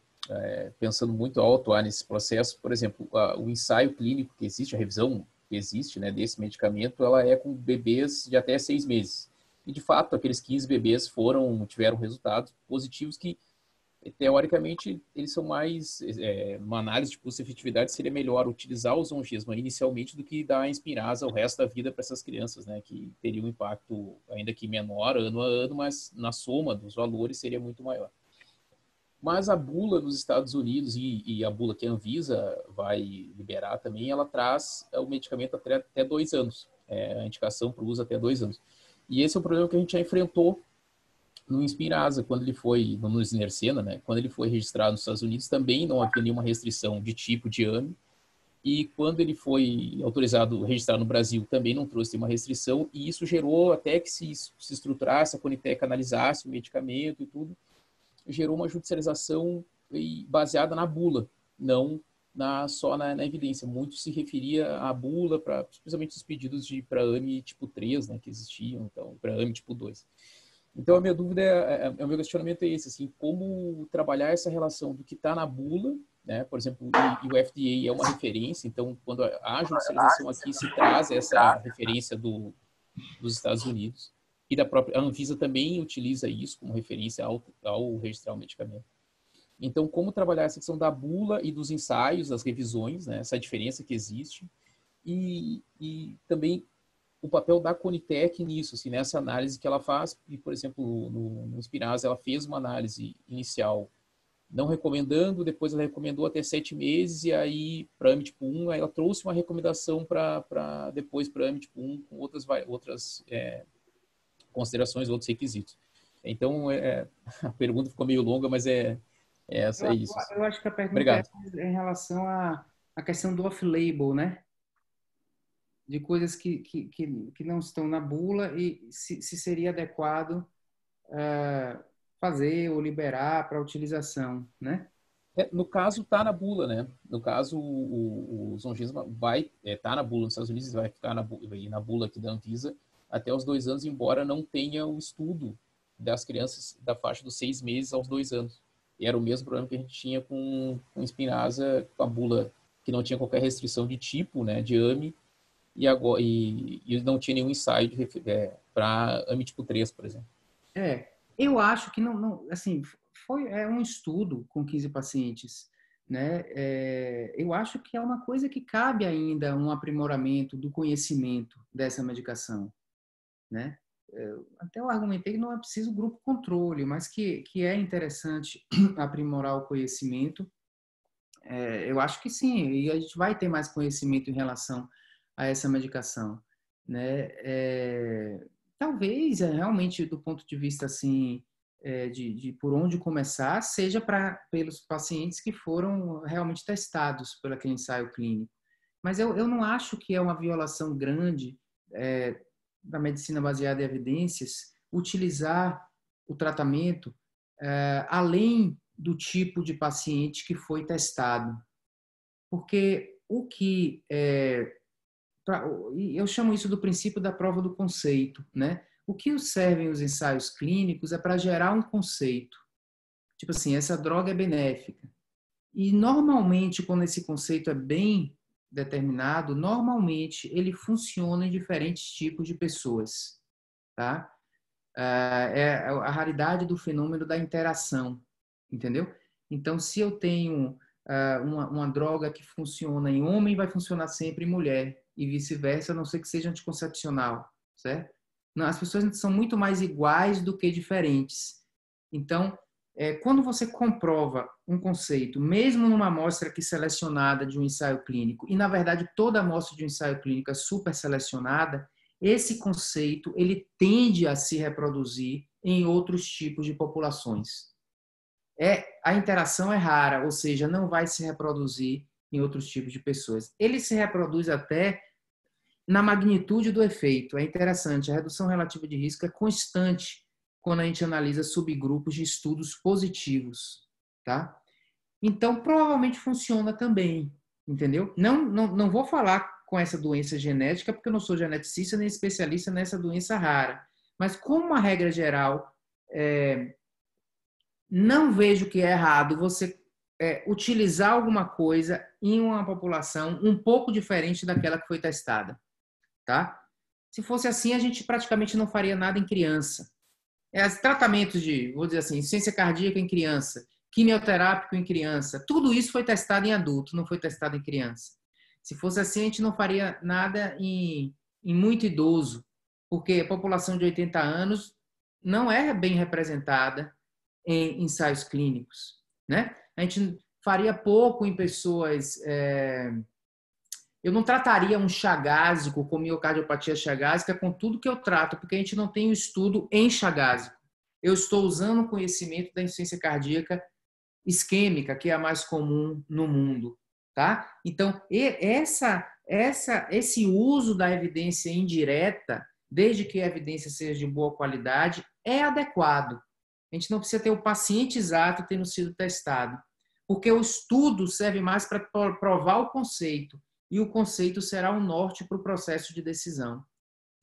pensando muito ao atuar nesse processo, por exemplo, o ensaio clínico que existe, a revisão que existe, né, desse medicamento, ela é com bebês de até 6 meses. E, de fato, aqueles 15 bebês tiveram resultados positivos que, teoricamente, eles são mais... uma análise de custo-efetividade seria melhor utilizar o zongesma inicialmente do que dar a Inspirasa o resto da vida para essas crianças, né, que teria um impacto, ainda que menor, ano a ano, mas na soma dos valores seria muito maior. Mas a bula nos Estados Unidos e a bula que a Anvisa vai liberar também, ela traz o medicamento até 2 anos, a indicação para o uso até 2 anos. E esse é um problema que a gente já enfrentou no Inspirasa, quando ele foi, no Snercena, né, quando ele foi registrado nos Estados Unidos, também não havia nenhuma restrição de tipo de AME, e quando ele foi autorizado, registrado no Brasil, também não trouxe nenhuma restrição, e isso gerou até que se estruturasse, a Conitec analisasse o medicamento e tudo, gerou uma judicialização baseada na bula, não só na evidência. Muito se referia à bula, especialmente os pedidos para AME tipo 3, né, que existiam, então, para AME tipo 2. Então, a minha dúvida, o meu questionamento é esse, assim, como trabalhar essa relação do que está na bula, né, por exemplo, e o FDA é uma referência, então, quando há judicialização aqui, se traz essa referência dos Estados Unidos, e da própria Anvisa também utiliza isso como referência ao registrar o medicamento. Então, como trabalhar essa questão da bula e dos ensaios, das revisões, né, essa diferença que existe, e também o papel da Conitec nisso, assim, nessa análise que ela faz, e, por exemplo, no Inspirasa, ela fez uma análise inicial não recomendando, depois ela recomendou até 7 meses, e aí, para AME tipo 1, ela trouxe uma recomendação depois para AME tipo 1, com outras considerações, outros requisitos. Então, a pergunta ficou meio longa, mas essa é isso. Eu acho que a pergunta é em relação à questão do off-label, né? De coisas que não estão na bula e se seria adequado fazer ou liberar para utilização, né? No caso, está na bula, né? No caso, o zongesma vai estar na bula nos Estados Unidos, vai ficar na bula aqui da Anvisa até os 2 anos, embora não tenha o estudo das crianças da faixa dos 6 meses aos 2 anos. E era o mesmo problema que a gente tinha com Inspirasa, com a bula que não tinha qualquer restrição de tipo, né, de AME, e não tinha nenhum ensaio para AMI tipo 3, por exemplo. Eu acho que não assim, é um estudo com 15 pacientes, né? Eu acho que é uma coisa que cabe ainda um aprimoramento do conhecimento dessa medicação, né? Até eu argumentei que não é preciso grupo controle, mas que é interessante aprimorar o conhecimento. Eu acho que sim, e a gente vai ter mais conhecimento em relação a essa medicação, né? Talvez, realmente, do ponto de vista assim, de por onde começar, seja pelos pacientes que foram realmente testados por aquele ensaio clínico. Mas eu não acho que é uma violação grande da medicina baseada em evidências utilizar o tratamento além do tipo de paciente que foi testado. Porque o que eu chamo isso do princípio da prova do conceito, né? O que servem os ensaios clínicos é para gerar um conceito. Tipo assim, essa droga é benéfica. E normalmente, quando esse conceito é bem determinado, normalmente ele funciona em diferentes tipos de pessoas, tá? É a raridade do fenômeno da interação, entendeu? Então, se eu tenho uma droga que funciona em homem, vai funcionar sempre em mulher, e vice-versa, a não ser que seja anticoncepcional, certo? Não, as pessoas são muito mais iguais do que diferentes. Então, quando você comprova um conceito, mesmo numa amostra que selecionada de um ensaio clínico, e na verdade toda amostra de um ensaio clínico é super selecionada, esse conceito ele tende a se reproduzir em outros tipos de populações. A interação é rara, ou seja, não vai se reproduzir em outros tipos de pessoas. Ele se reproduz até na magnitude do efeito. É interessante, a redução relativa de risco é constante quando a gente analisa subgrupos de estudos positivos, tá? Então, provavelmente funciona também, entendeu? Não vou falar com essa doença genética, porque eu não sou geneticista nem especialista nessa doença rara. Mas, como uma regra geral, não vejo que é errado você utilizar alguma coisa em uma população um pouco diferente daquela que foi testada, tá? Se fosse assim, a gente praticamente não faria nada em criança. Tratamentos vou dizer assim, ciência cardíaca em criança, quimioterápico em criança, tudo isso foi testado em adulto, não foi testado em criança. Se fosse assim, a gente não faria nada em muito idoso, porque a população de 80 anos não é bem representada em ensaios clínicos, né? A gente faria pouco em pessoas... Eu não trataria um chagásico com miocardiopatia chagásica com tudo que eu trato, porque a gente não tem um estudo em chagásico. Eu estou usando o conhecimento da insuficiência cardíaca isquêmica, que é a mais comum no mundo, tá? Então, esse uso da evidência indireta, desde que a evidência seja de boa qualidade, é adequado. A gente não precisa ter o paciente exato tendo sido testado, porque o estudo serve mais para provar o conceito, e o conceito será um norte para o processo de decisão,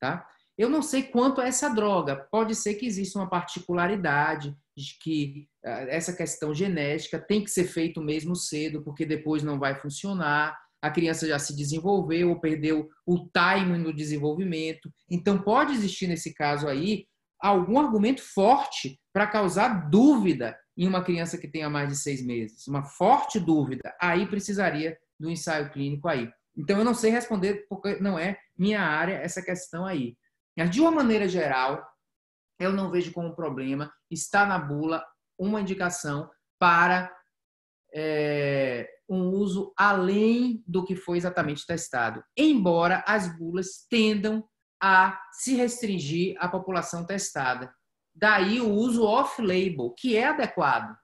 tá? Eu não sei quanto a essa droga. Pode ser que exista uma particularidade de que essa questão genética tem que ser feito mesmo cedo, porque depois não vai funcionar, a criança já se desenvolveu ou perdeu o timing no desenvolvimento. Então, pode existir nesse caso aí algum argumento forte para causar dúvida em uma criança que tenha mais de 6 meses. Uma forte dúvida. Aí precisaria do ensaio clínico aí. Então, eu não sei responder, porque não é minha área essa questão aí. Mas, de uma maneira geral, eu não vejo como problema estar na bula uma indicação para um uso além do que foi exatamente testado. Embora as bulas tendam a se restringir à população testada. Daí o uso off-label, que é adequado,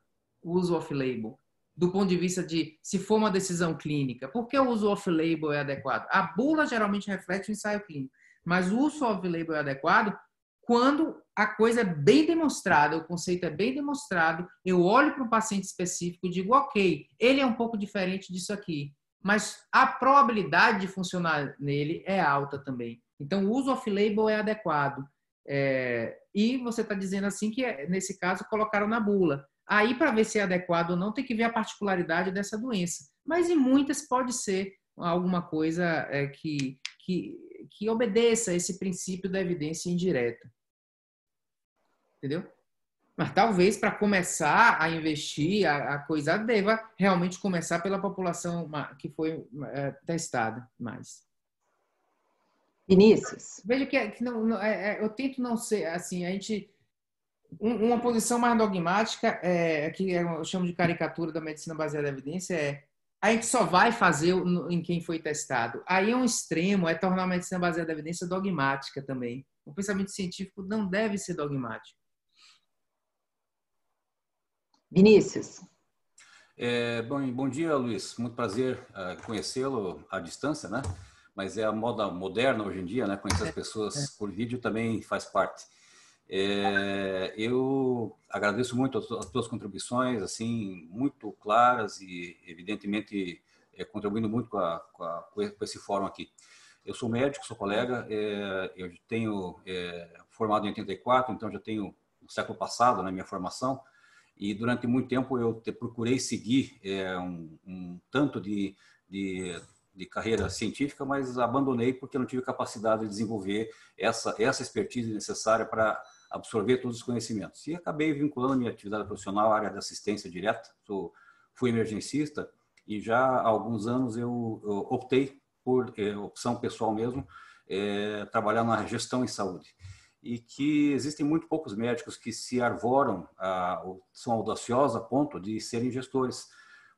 o uso off-label, do ponto de vista de se for uma decisão clínica. Por que o uso off-label é adequado? A bula geralmente reflete o ensaio clínico, mas o uso off-label é adequado quando a coisa é bem demonstrada, o conceito é bem demonstrado, eu olho para um paciente específico e digo, ok, ele é um pouco diferente disso aqui, mas a probabilidade de funcionar nele é alta também. Então, o uso off-label é adequado. E você está dizendo assim que, nesse caso, colocaram na bula. Aí, para ver se é adequado ou não, tem que ver a particularidade dessa doença. Mas, em muitas, pode ser alguma coisa que obedeça a esse princípio da evidência indireta. Entendeu? Mas talvez para começar a investir, a coisa deva realmente começar pela população que foi testada mais. Vinícius. Veja que eu tento não ser assim, uma posição mais dogmática, que eu chamo de caricatura da medicina baseada em evidência, a gente só vai fazer em quem foi testado. Aí é um extremo, tornar a medicina baseada em evidência dogmática também. O pensamento científico não deve ser dogmático. Vinícius. Bom dia, Luiz. Muito prazer conhecê-lo à distância, né? Mas é a moda moderna hoje em dia, né? Conhecer as pessoas por vídeo também faz parte. Eu agradeço muito as tuas contribuições, assim, muito claras e, evidentemente, contribuindo muito com esse fórum aqui. Eu sou médico, sou colega, eu tenho formado em 84, então já tenho no século passado na minha formação, e durante muito tempo eu procurei seguir um tanto de carreira científica, mas abandonei porque não tive capacidade de desenvolver essa expertise necessária para absorver todos os conhecimentos. E acabei vinculando a minha atividade profissional à área de assistência direta. Fui emergencista e já há alguns anos eu optei por opção pessoal mesmo, trabalhar na gestão em saúde. E que existem muito poucos médicos que se arvoram, são audaciosos a ponto de serem gestores.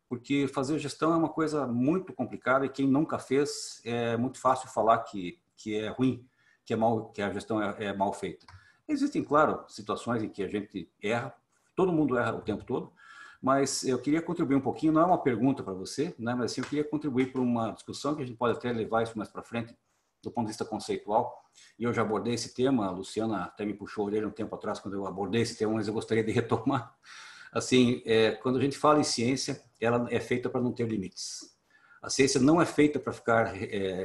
Porque fazer gestão é uma coisa muito complicada e quem nunca fez, é muito fácil falar que é ruim, que a gestão é mal feita. Existem, claro, situações em que a gente erra, todo mundo erra o tempo todo, mas eu queria contribuir um pouquinho, não é uma pergunta para você, né, mas assim, eu queria contribuir para uma discussão que a gente pode até levar isso mais para frente, do ponto de vista conceitual, e eu já abordei esse tema, a Luciana até me puxou a orelha um tempo atrás quando eu abordei esse tema, mas eu gostaria de retomar. Assim, quando a gente fala em ciência, ela é feita para não ter limites. A ciência não é feita para ficar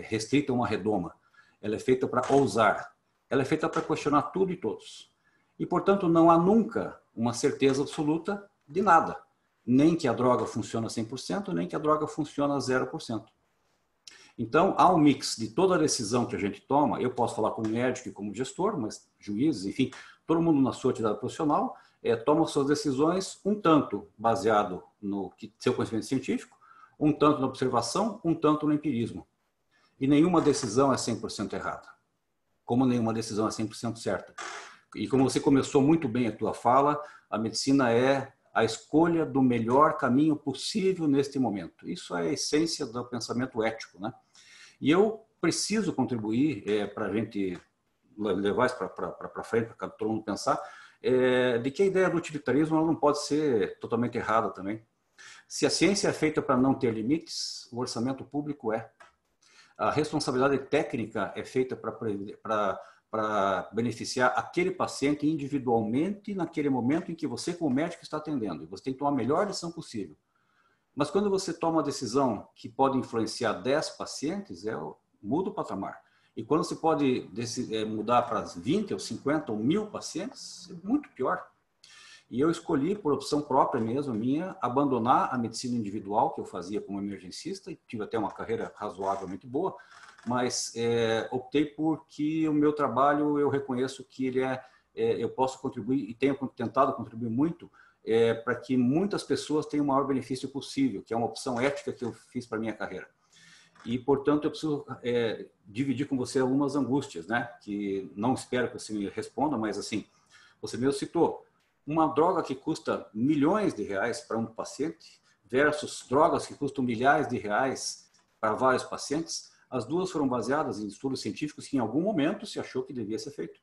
restrita a uma redoma. Ela é feita para ousar. Ela é feita para questionar tudo e todos. E, portanto, não há nunca uma certeza absoluta de nada. Nem que a droga funciona 100%, nem que a droga funciona 0%. Então, há um mix de toda a decisão que a gente toma. Eu posso falar como médico e como gestor, mas juízes, enfim, todo mundo na sua atividade profissional toma suas decisões um tanto baseado no seu conhecimento científico, um tanto na observação, um tanto no empirismo. E nenhuma decisão é 100% errada, como nenhuma decisão é 100% certa. E como você começou muito bem a tua fala, a medicina é a escolha do melhor caminho possível neste momento. Isso é a essência do pensamento ético, né? E eu preciso contribuir para a gente levar isso para frente, para todo mundo pensar, de que a ideia do utilitarismo não pode ser totalmente errada também. Se a ciência é feita para não ter limites, o orçamento público é. A responsabilidade técnica é feita para beneficiar aquele paciente individualmente naquele momento em que você, como médico, está atendendo. E você tem que tomar a melhor decisão possível. Mas quando você toma uma decisão que pode influenciar 10 pacientes, muda o patamar. E quando você pode mudar para 20 ou 50 ou 1000 pacientes, é muito pior. E eu escolhi, por opção própria mesmo minha, abandonar a medicina individual que eu fazia como emergencista, e tive até uma carreira razoavelmente boa, mas optei por que o meu trabalho, eu reconheço que eu posso contribuir, e tenho tentado contribuir muito, para que muitas pessoas tenham o maior benefício possível, que é uma opção ética que eu fiz para a minha carreira. E, portanto, eu preciso dividir com você algumas angústias, né? Que não espero que você me responda, mas, assim, você mesmo citou, uma droga que custa milhões de reais para um paciente versus drogas que custam milhares de reais para vários pacientes, as duas foram baseadas em estudos científicos que, em algum momento, se achou que devia ser feito.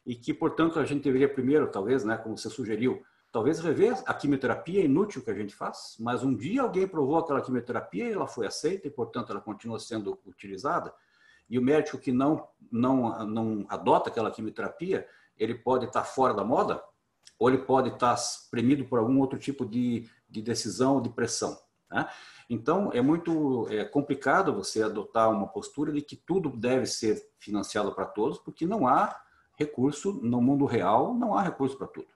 E que, portanto, a gente deveria primeiro, talvez, né, como você sugeriu, talvez rever a quimioterapia inútil que a gente faz, mas um dia alguém provou aquela quimioterapia e ela foi aceita e, portanto, ela continua sendo utilizada. E o médico que não adota aquela quimioterapia, ele pode estar fora da moda ou ele pode estar premido por algum outro tipo de decisão ou de pressão, né? Então, é muito complicado você adotar uma postura de que tudo deve ser financiado para todos, porque não há recurso no mundo real, não há recurso para tudo.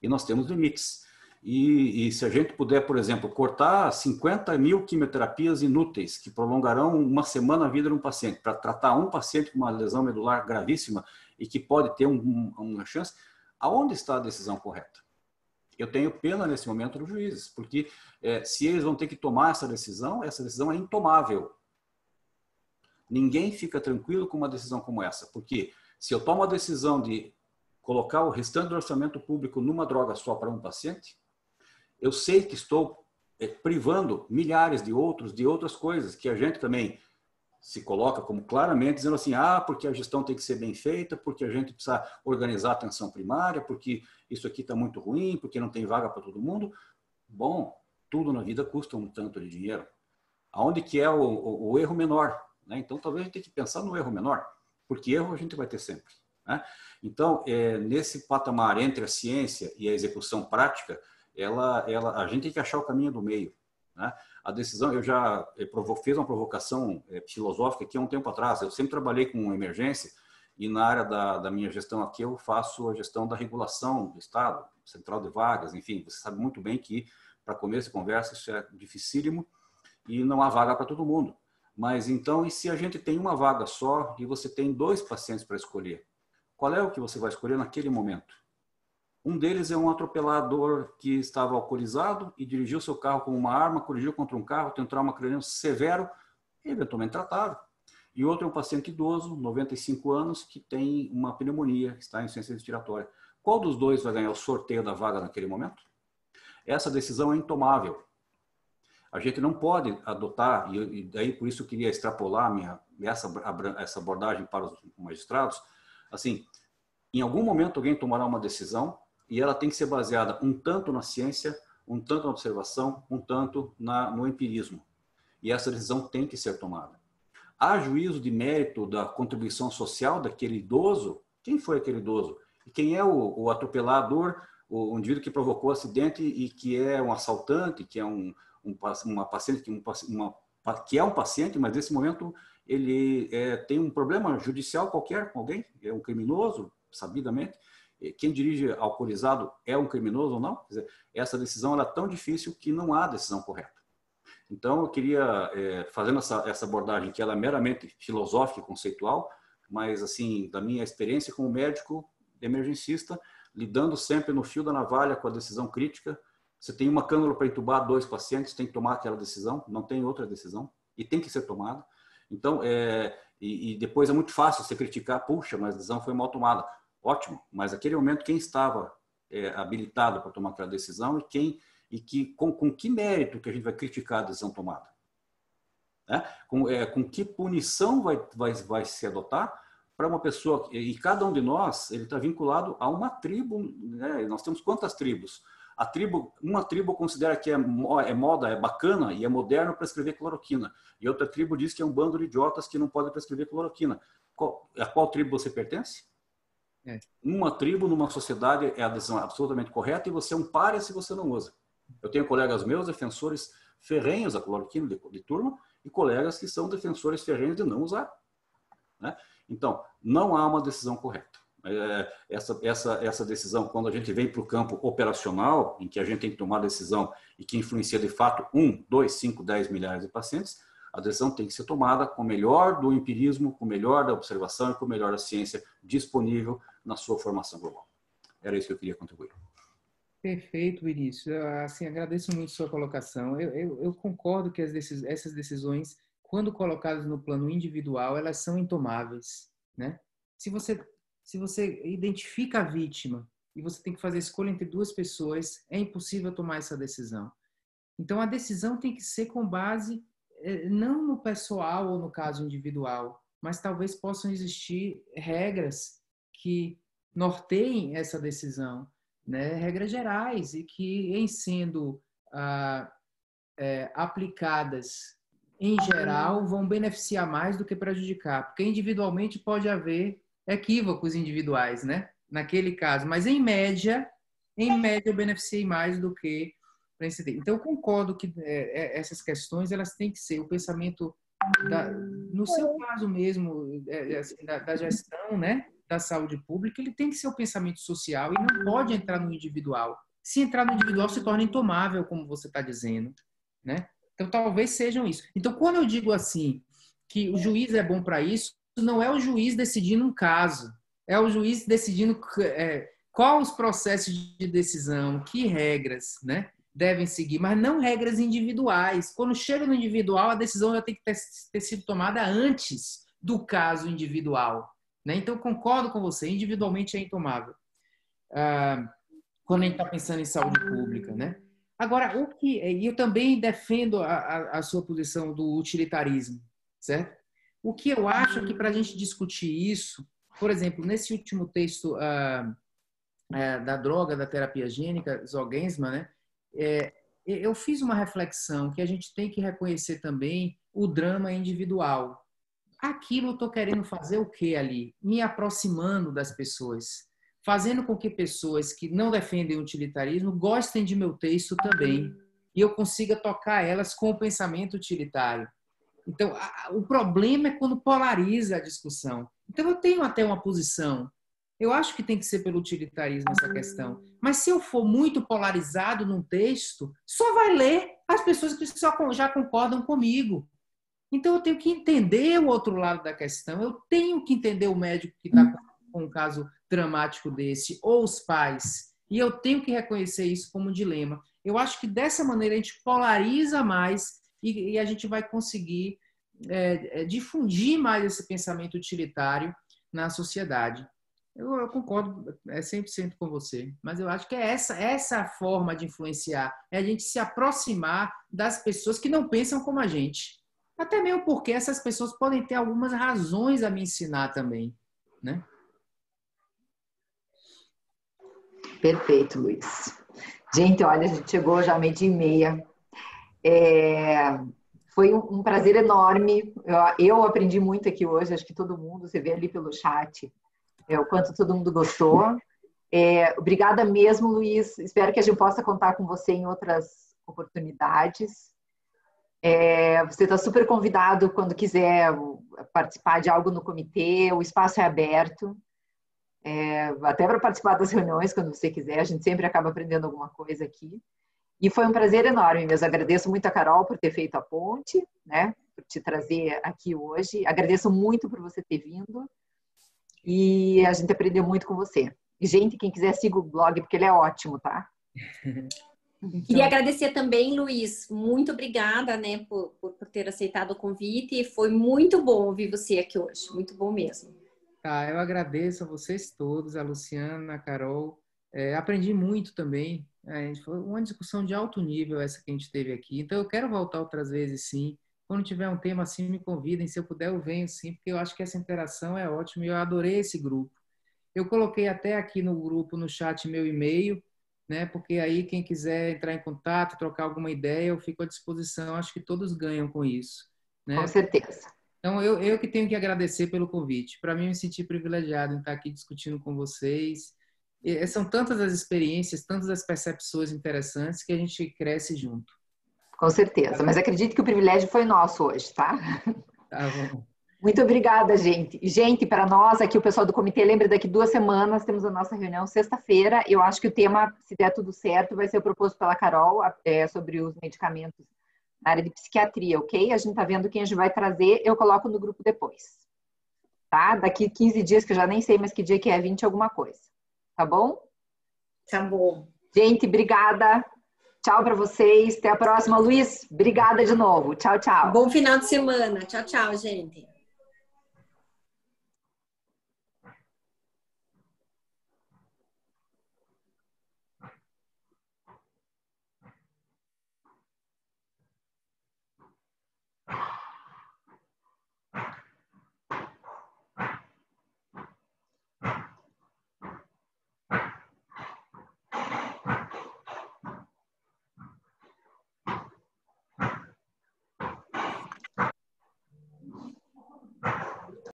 E nós temos limites. E se a gente puder, por exemplo, cortar 50.000 quimioterapias inúteis que prolongarão uma semana a vida de um paciente, para tratar um paciente com uma lesão medular gravíssima e que pode ter uma chance, aonde está a decisão correta? Eu tenho pena nesse momento dos juízes, porque se eles vão ter que tomar essa decisão é intomável. Ninguém fica tranquilo com uma decisão como essa, porque se eu tomo a decisão de colocar o restante do orçamento público numa droga só para um paciente, eu sei que estou privando milhares de outras coisas que a gente também se coloca como claramente dizendo assim, porque a gestão tem que ser bem feita, porque a gente precisa organizar a atenção primária, porque isso aqui está muito ruim, porque não tem vaga para todo mundo. Bom, tudo na vida custa um tanto de dinheiro. Aonde que é o erro menor? Né? Então, talvez a gente tenha que pensar no erro menor, porque erro a gente vai ter sempre. Né? Então, nesse patamar entre a ciência e a execução prática, a gente tem que achar o caminho do meio. Né? A decisão, eu já fiz uma provocação filosófica aqui há um tempo atrás. Eu sempre trabalhei com emergência e na área da minha gestão aqui eu faço a gestão da regulação do Estado, central de vagas, enfim, você sabe muito bem que para começo de conversa isso é dificílimo e não há vaga para todo mundo. Mas então, e se a gente tem uma vaga só e você tem 2 pacientes para escolher? Qual é o que você vai escolher naquele momento? Um deles é um atropelador que estava alcoolizado e dirigiu seu carro com uma arma, colidiu contra um carro, tem um trauma craniano severo, eventualmente tratável. E outro é um paciente idoso, 95 anos, que tem uma pneumonia, que está em insuficiência respiratória. Qual dos dois vai ganhar o sorteio da vaga naquele momento? Essa decisão é intomável. A gente não pode adotar, e daí por isso eu queria extrapolar essa abordagem para os magistrados, assim, em algum momento alguém tomará uma decisão e ela tem que ser baseada um tanto na ciência, um tanto na observação, um tanto no empirismo. E essa decisão tem que ser tomada. Há juízo de mérito da contribuição social daquele idoso? Quem foi aquele idoso? E quem é o atropelador, o indivíduo que provocou o acidente e que é um assaltante, que é uma paciente, que é um paciente, mas nesse momento ele tem um problema judicial qualquer com alguém, é um criminoso, sabidamente. Quem dirige alcoolizado é um criminoso ou não? Quer dizer, essa decisão ela é tão difícil que não há decisão correta. Então, eu queria, fazendo essa abordagem, que ela é meramente filosófica e conceitual, mas, assim, da minha experiência como médico emergencista, lidando sempre no fio da navalha com a decisão crítica. Você tem uma cânula para entubar 2 pacientes, tem que tomar aquela decisão, não tem outra decisão, e tem que ser tomada. Então, e depois é muito fácil você criticar, puxa, mas a decisão foi mal tomada. Ótimo, mas naquele momento quem estava habilitado para tomar aquela decisão com que mérito que a gente vai criticar a decisão tomada? Né? Com que punição vai se adotar para uma pessoa, e cada um de nós ele está vinculado a uma tribo, né? Nós temos quantas tribos? Uma tribo considera que é moda, é bacana e é moderno prescrever cloroquina, e outra tribo diz que é um bando de idiotas que não pode prescrever cloroquina. A qual tribo você pertence? Uma tribo, numa sociedade, é a decisão absolutamente correta e você é um pária se você não usa. Eu tenho colegas meus, defensores ferrenhos da cloroquina de turma, e colegas que são defensores ferrenhos de não usar. Né? Então, não há uma decisão correta. Essa decisão, quando a gente vem para o campo operacional, em que a gente tem que tomar decisão e que influencia de fato 1, 2, 5, 10 milhares de pacientes, a decisão tem que ser tomada com o melhor do empirismo, com o melhor da observação e com o melhor da ciência disponível na sua formação global. Era isso que eu queria contribuir. Perfeito, Vinícius. Assim, agradeço muito a sua colocação. Eu concordo que essas decisões, quando colocadas no plano individual, elas são intomáveis, né? Se você identifica a vítima e você tem que fazer a escolha entre 2 pessoas, é impossível tomar essa decisão. Então, a decisão tem que ser com base não no pessoal ou no caso individual, mas talvez possam existir regras que norteiem essa decisão, né? Regras gerais e que, em sendo aplicadas em geral, vão beneficiar mais do que prejudicar, porque individualmente pode haver equívocos individuais, né? Naquele caso, mas em média eu beneficiei mais do que para incidente. Então, eu concordo que essas questões elas têm que ser o pensamento no seu caso mesmo da gestão, né? Da saúde pública, ele tem que ser o pensamento social e não pode entrar no individual. Se entrar no individual, se torna intomável, como você está dizendo, né? Então, talvez sejam isso. Então, quando eu digo assim, que o juiz é bom para isso, não é o juiz decidindo um caso, é o juiz decidindo quais os processos de decisão, que regras, né, devem seguir, mas não regras individuais. Quando chega no individual, a decisão já tem que ter sido tomada antes do caso individual, né? Então, eu concordo com você, individualmente é intomável. Quando a gente está pensando em saúde pública, né? Agora, eu também defendo a sua posição do utilitarismo, certo? O que eu acho é que para a gente discutir isso, por exemplo, nesse último texto da droga, da terapia gênica, Zolgensma, né? Eu fiz uma reflexão que a gente tem que reconhecer também o drama individual. Aquilo eu estou querendo fazer o quê ali? Me aproximando das pessoas, fazendo com que pessoas que não defendem o utilitarismo gostem de meu texto também, e eu consiga tocar elas com o pensamento utilitário. Então, o problema é quando polariza a discussão. Então, eu tenho até uma posição. Eu acho que tem que ser pelo utilitarismo essa questão. Mas se eu for muito polarizado num texto, só vai ler as pessoas que já concordam comigo. Então, eu tenho que entender o outro lado da questão. Eu tenho que entender o médico que está com um caso dramático desse, ou os pais. E eu tenho que reconhecer isso como um dilema. Eu acho que dessa maneira a gente polariza mais e a gente vai conseguir difundir mais esse pensamento utilitário na sociedade. Eu concordo 100% com você, mas eu acho que é essa a forma de influenciar, é a gente se aproximar das pessoas que não pensam como a gente. Até mesmo porque essas pessoas podem ter algumas razões a me ensinar também, né? Perfeito, Luiz. Gente, olha, a gente chegou já a 12h30. Foi um prazer enorme. Eu aprendi muito aqui hoje, acho que todo mundo, você vê ali pelo chat, o quanto todo mundo gostou. Obrigada mesmo, Luiz. Espero que a gente possa contar com você em outras oportunidades. Você está super convidado quando quiser participar de algo no comitê, o espaço é aberto. Até para participar das reuniões, quando você quiser, a gente sempre acaba aprendendo alguma coisa aqui. E foi um prazer enorme mesmo. Agradeço muito a Carol por ter feito a ponte, né, por te trazer aqui hoje. Agradeço muito por você ter vindo. E a gente aprendeu muito com você. E, gente, quem quiser, siga o blog, porque ele é ótimo, tá? Queria agradecer também, Luiz. Muito obrigada, né, por ter aceitado o convite. Foi muito bom ouvir você aqui hoje. Muito bom mesmo. Tá, eu agradeço a vocês todos, a Luciana, a Carol. Aprendi muito também. Foi uma discussão de alto nível essa que a gente teve aqui. Então, eu quero voltar outras vezes, sim. Quando tiver um tema assim, me convidem. Se eu puder, eu venho, sim, porque eu acho que essa interação é ótima e eu adorei esse grupo. Eu coloquei até aqui no grupo, no chat, meu e-mail, né? Porque aí quem quiser entrar em contato, trocar alguma ideia, eu fico à disposição. Acho que todos ganham com isso, né? Com certeza. Então, eu que tenho que agradecer pelo convite. Para mim, eu me senti privilegiado em estar aqui discutindo com vocês. São tantas as experiências, tantas as percepções interessantes que a gente cresce junto. Com certeza. Mas acredito que o privilégio foi nosso hoje, tá? Tá bom. Muito obrigada, gente. Gente, para nós aqui, o pessoal do comitê, lembra, daqui 2 semanas temos a nossa reunião sexta-feira. Eu acho que o tema, se der tudo certo, vai ser proposto pela Carol, sobre os medicamentos na área de psiquiatria, ok? A gente tá vendo quem a gente vai trazer, eu coloco no grupo depois. Tá? Daqui 15 dias, que eu já nem sei mais que dia que é, 20 alguma coisa. Tá bom? Tá bom. Gente, obrigada. Tchau para vocês. Até a próxima. Luiz, obrigada de novo. Tchau, tchau. Bom final de semana. Tchau, tchau, gente.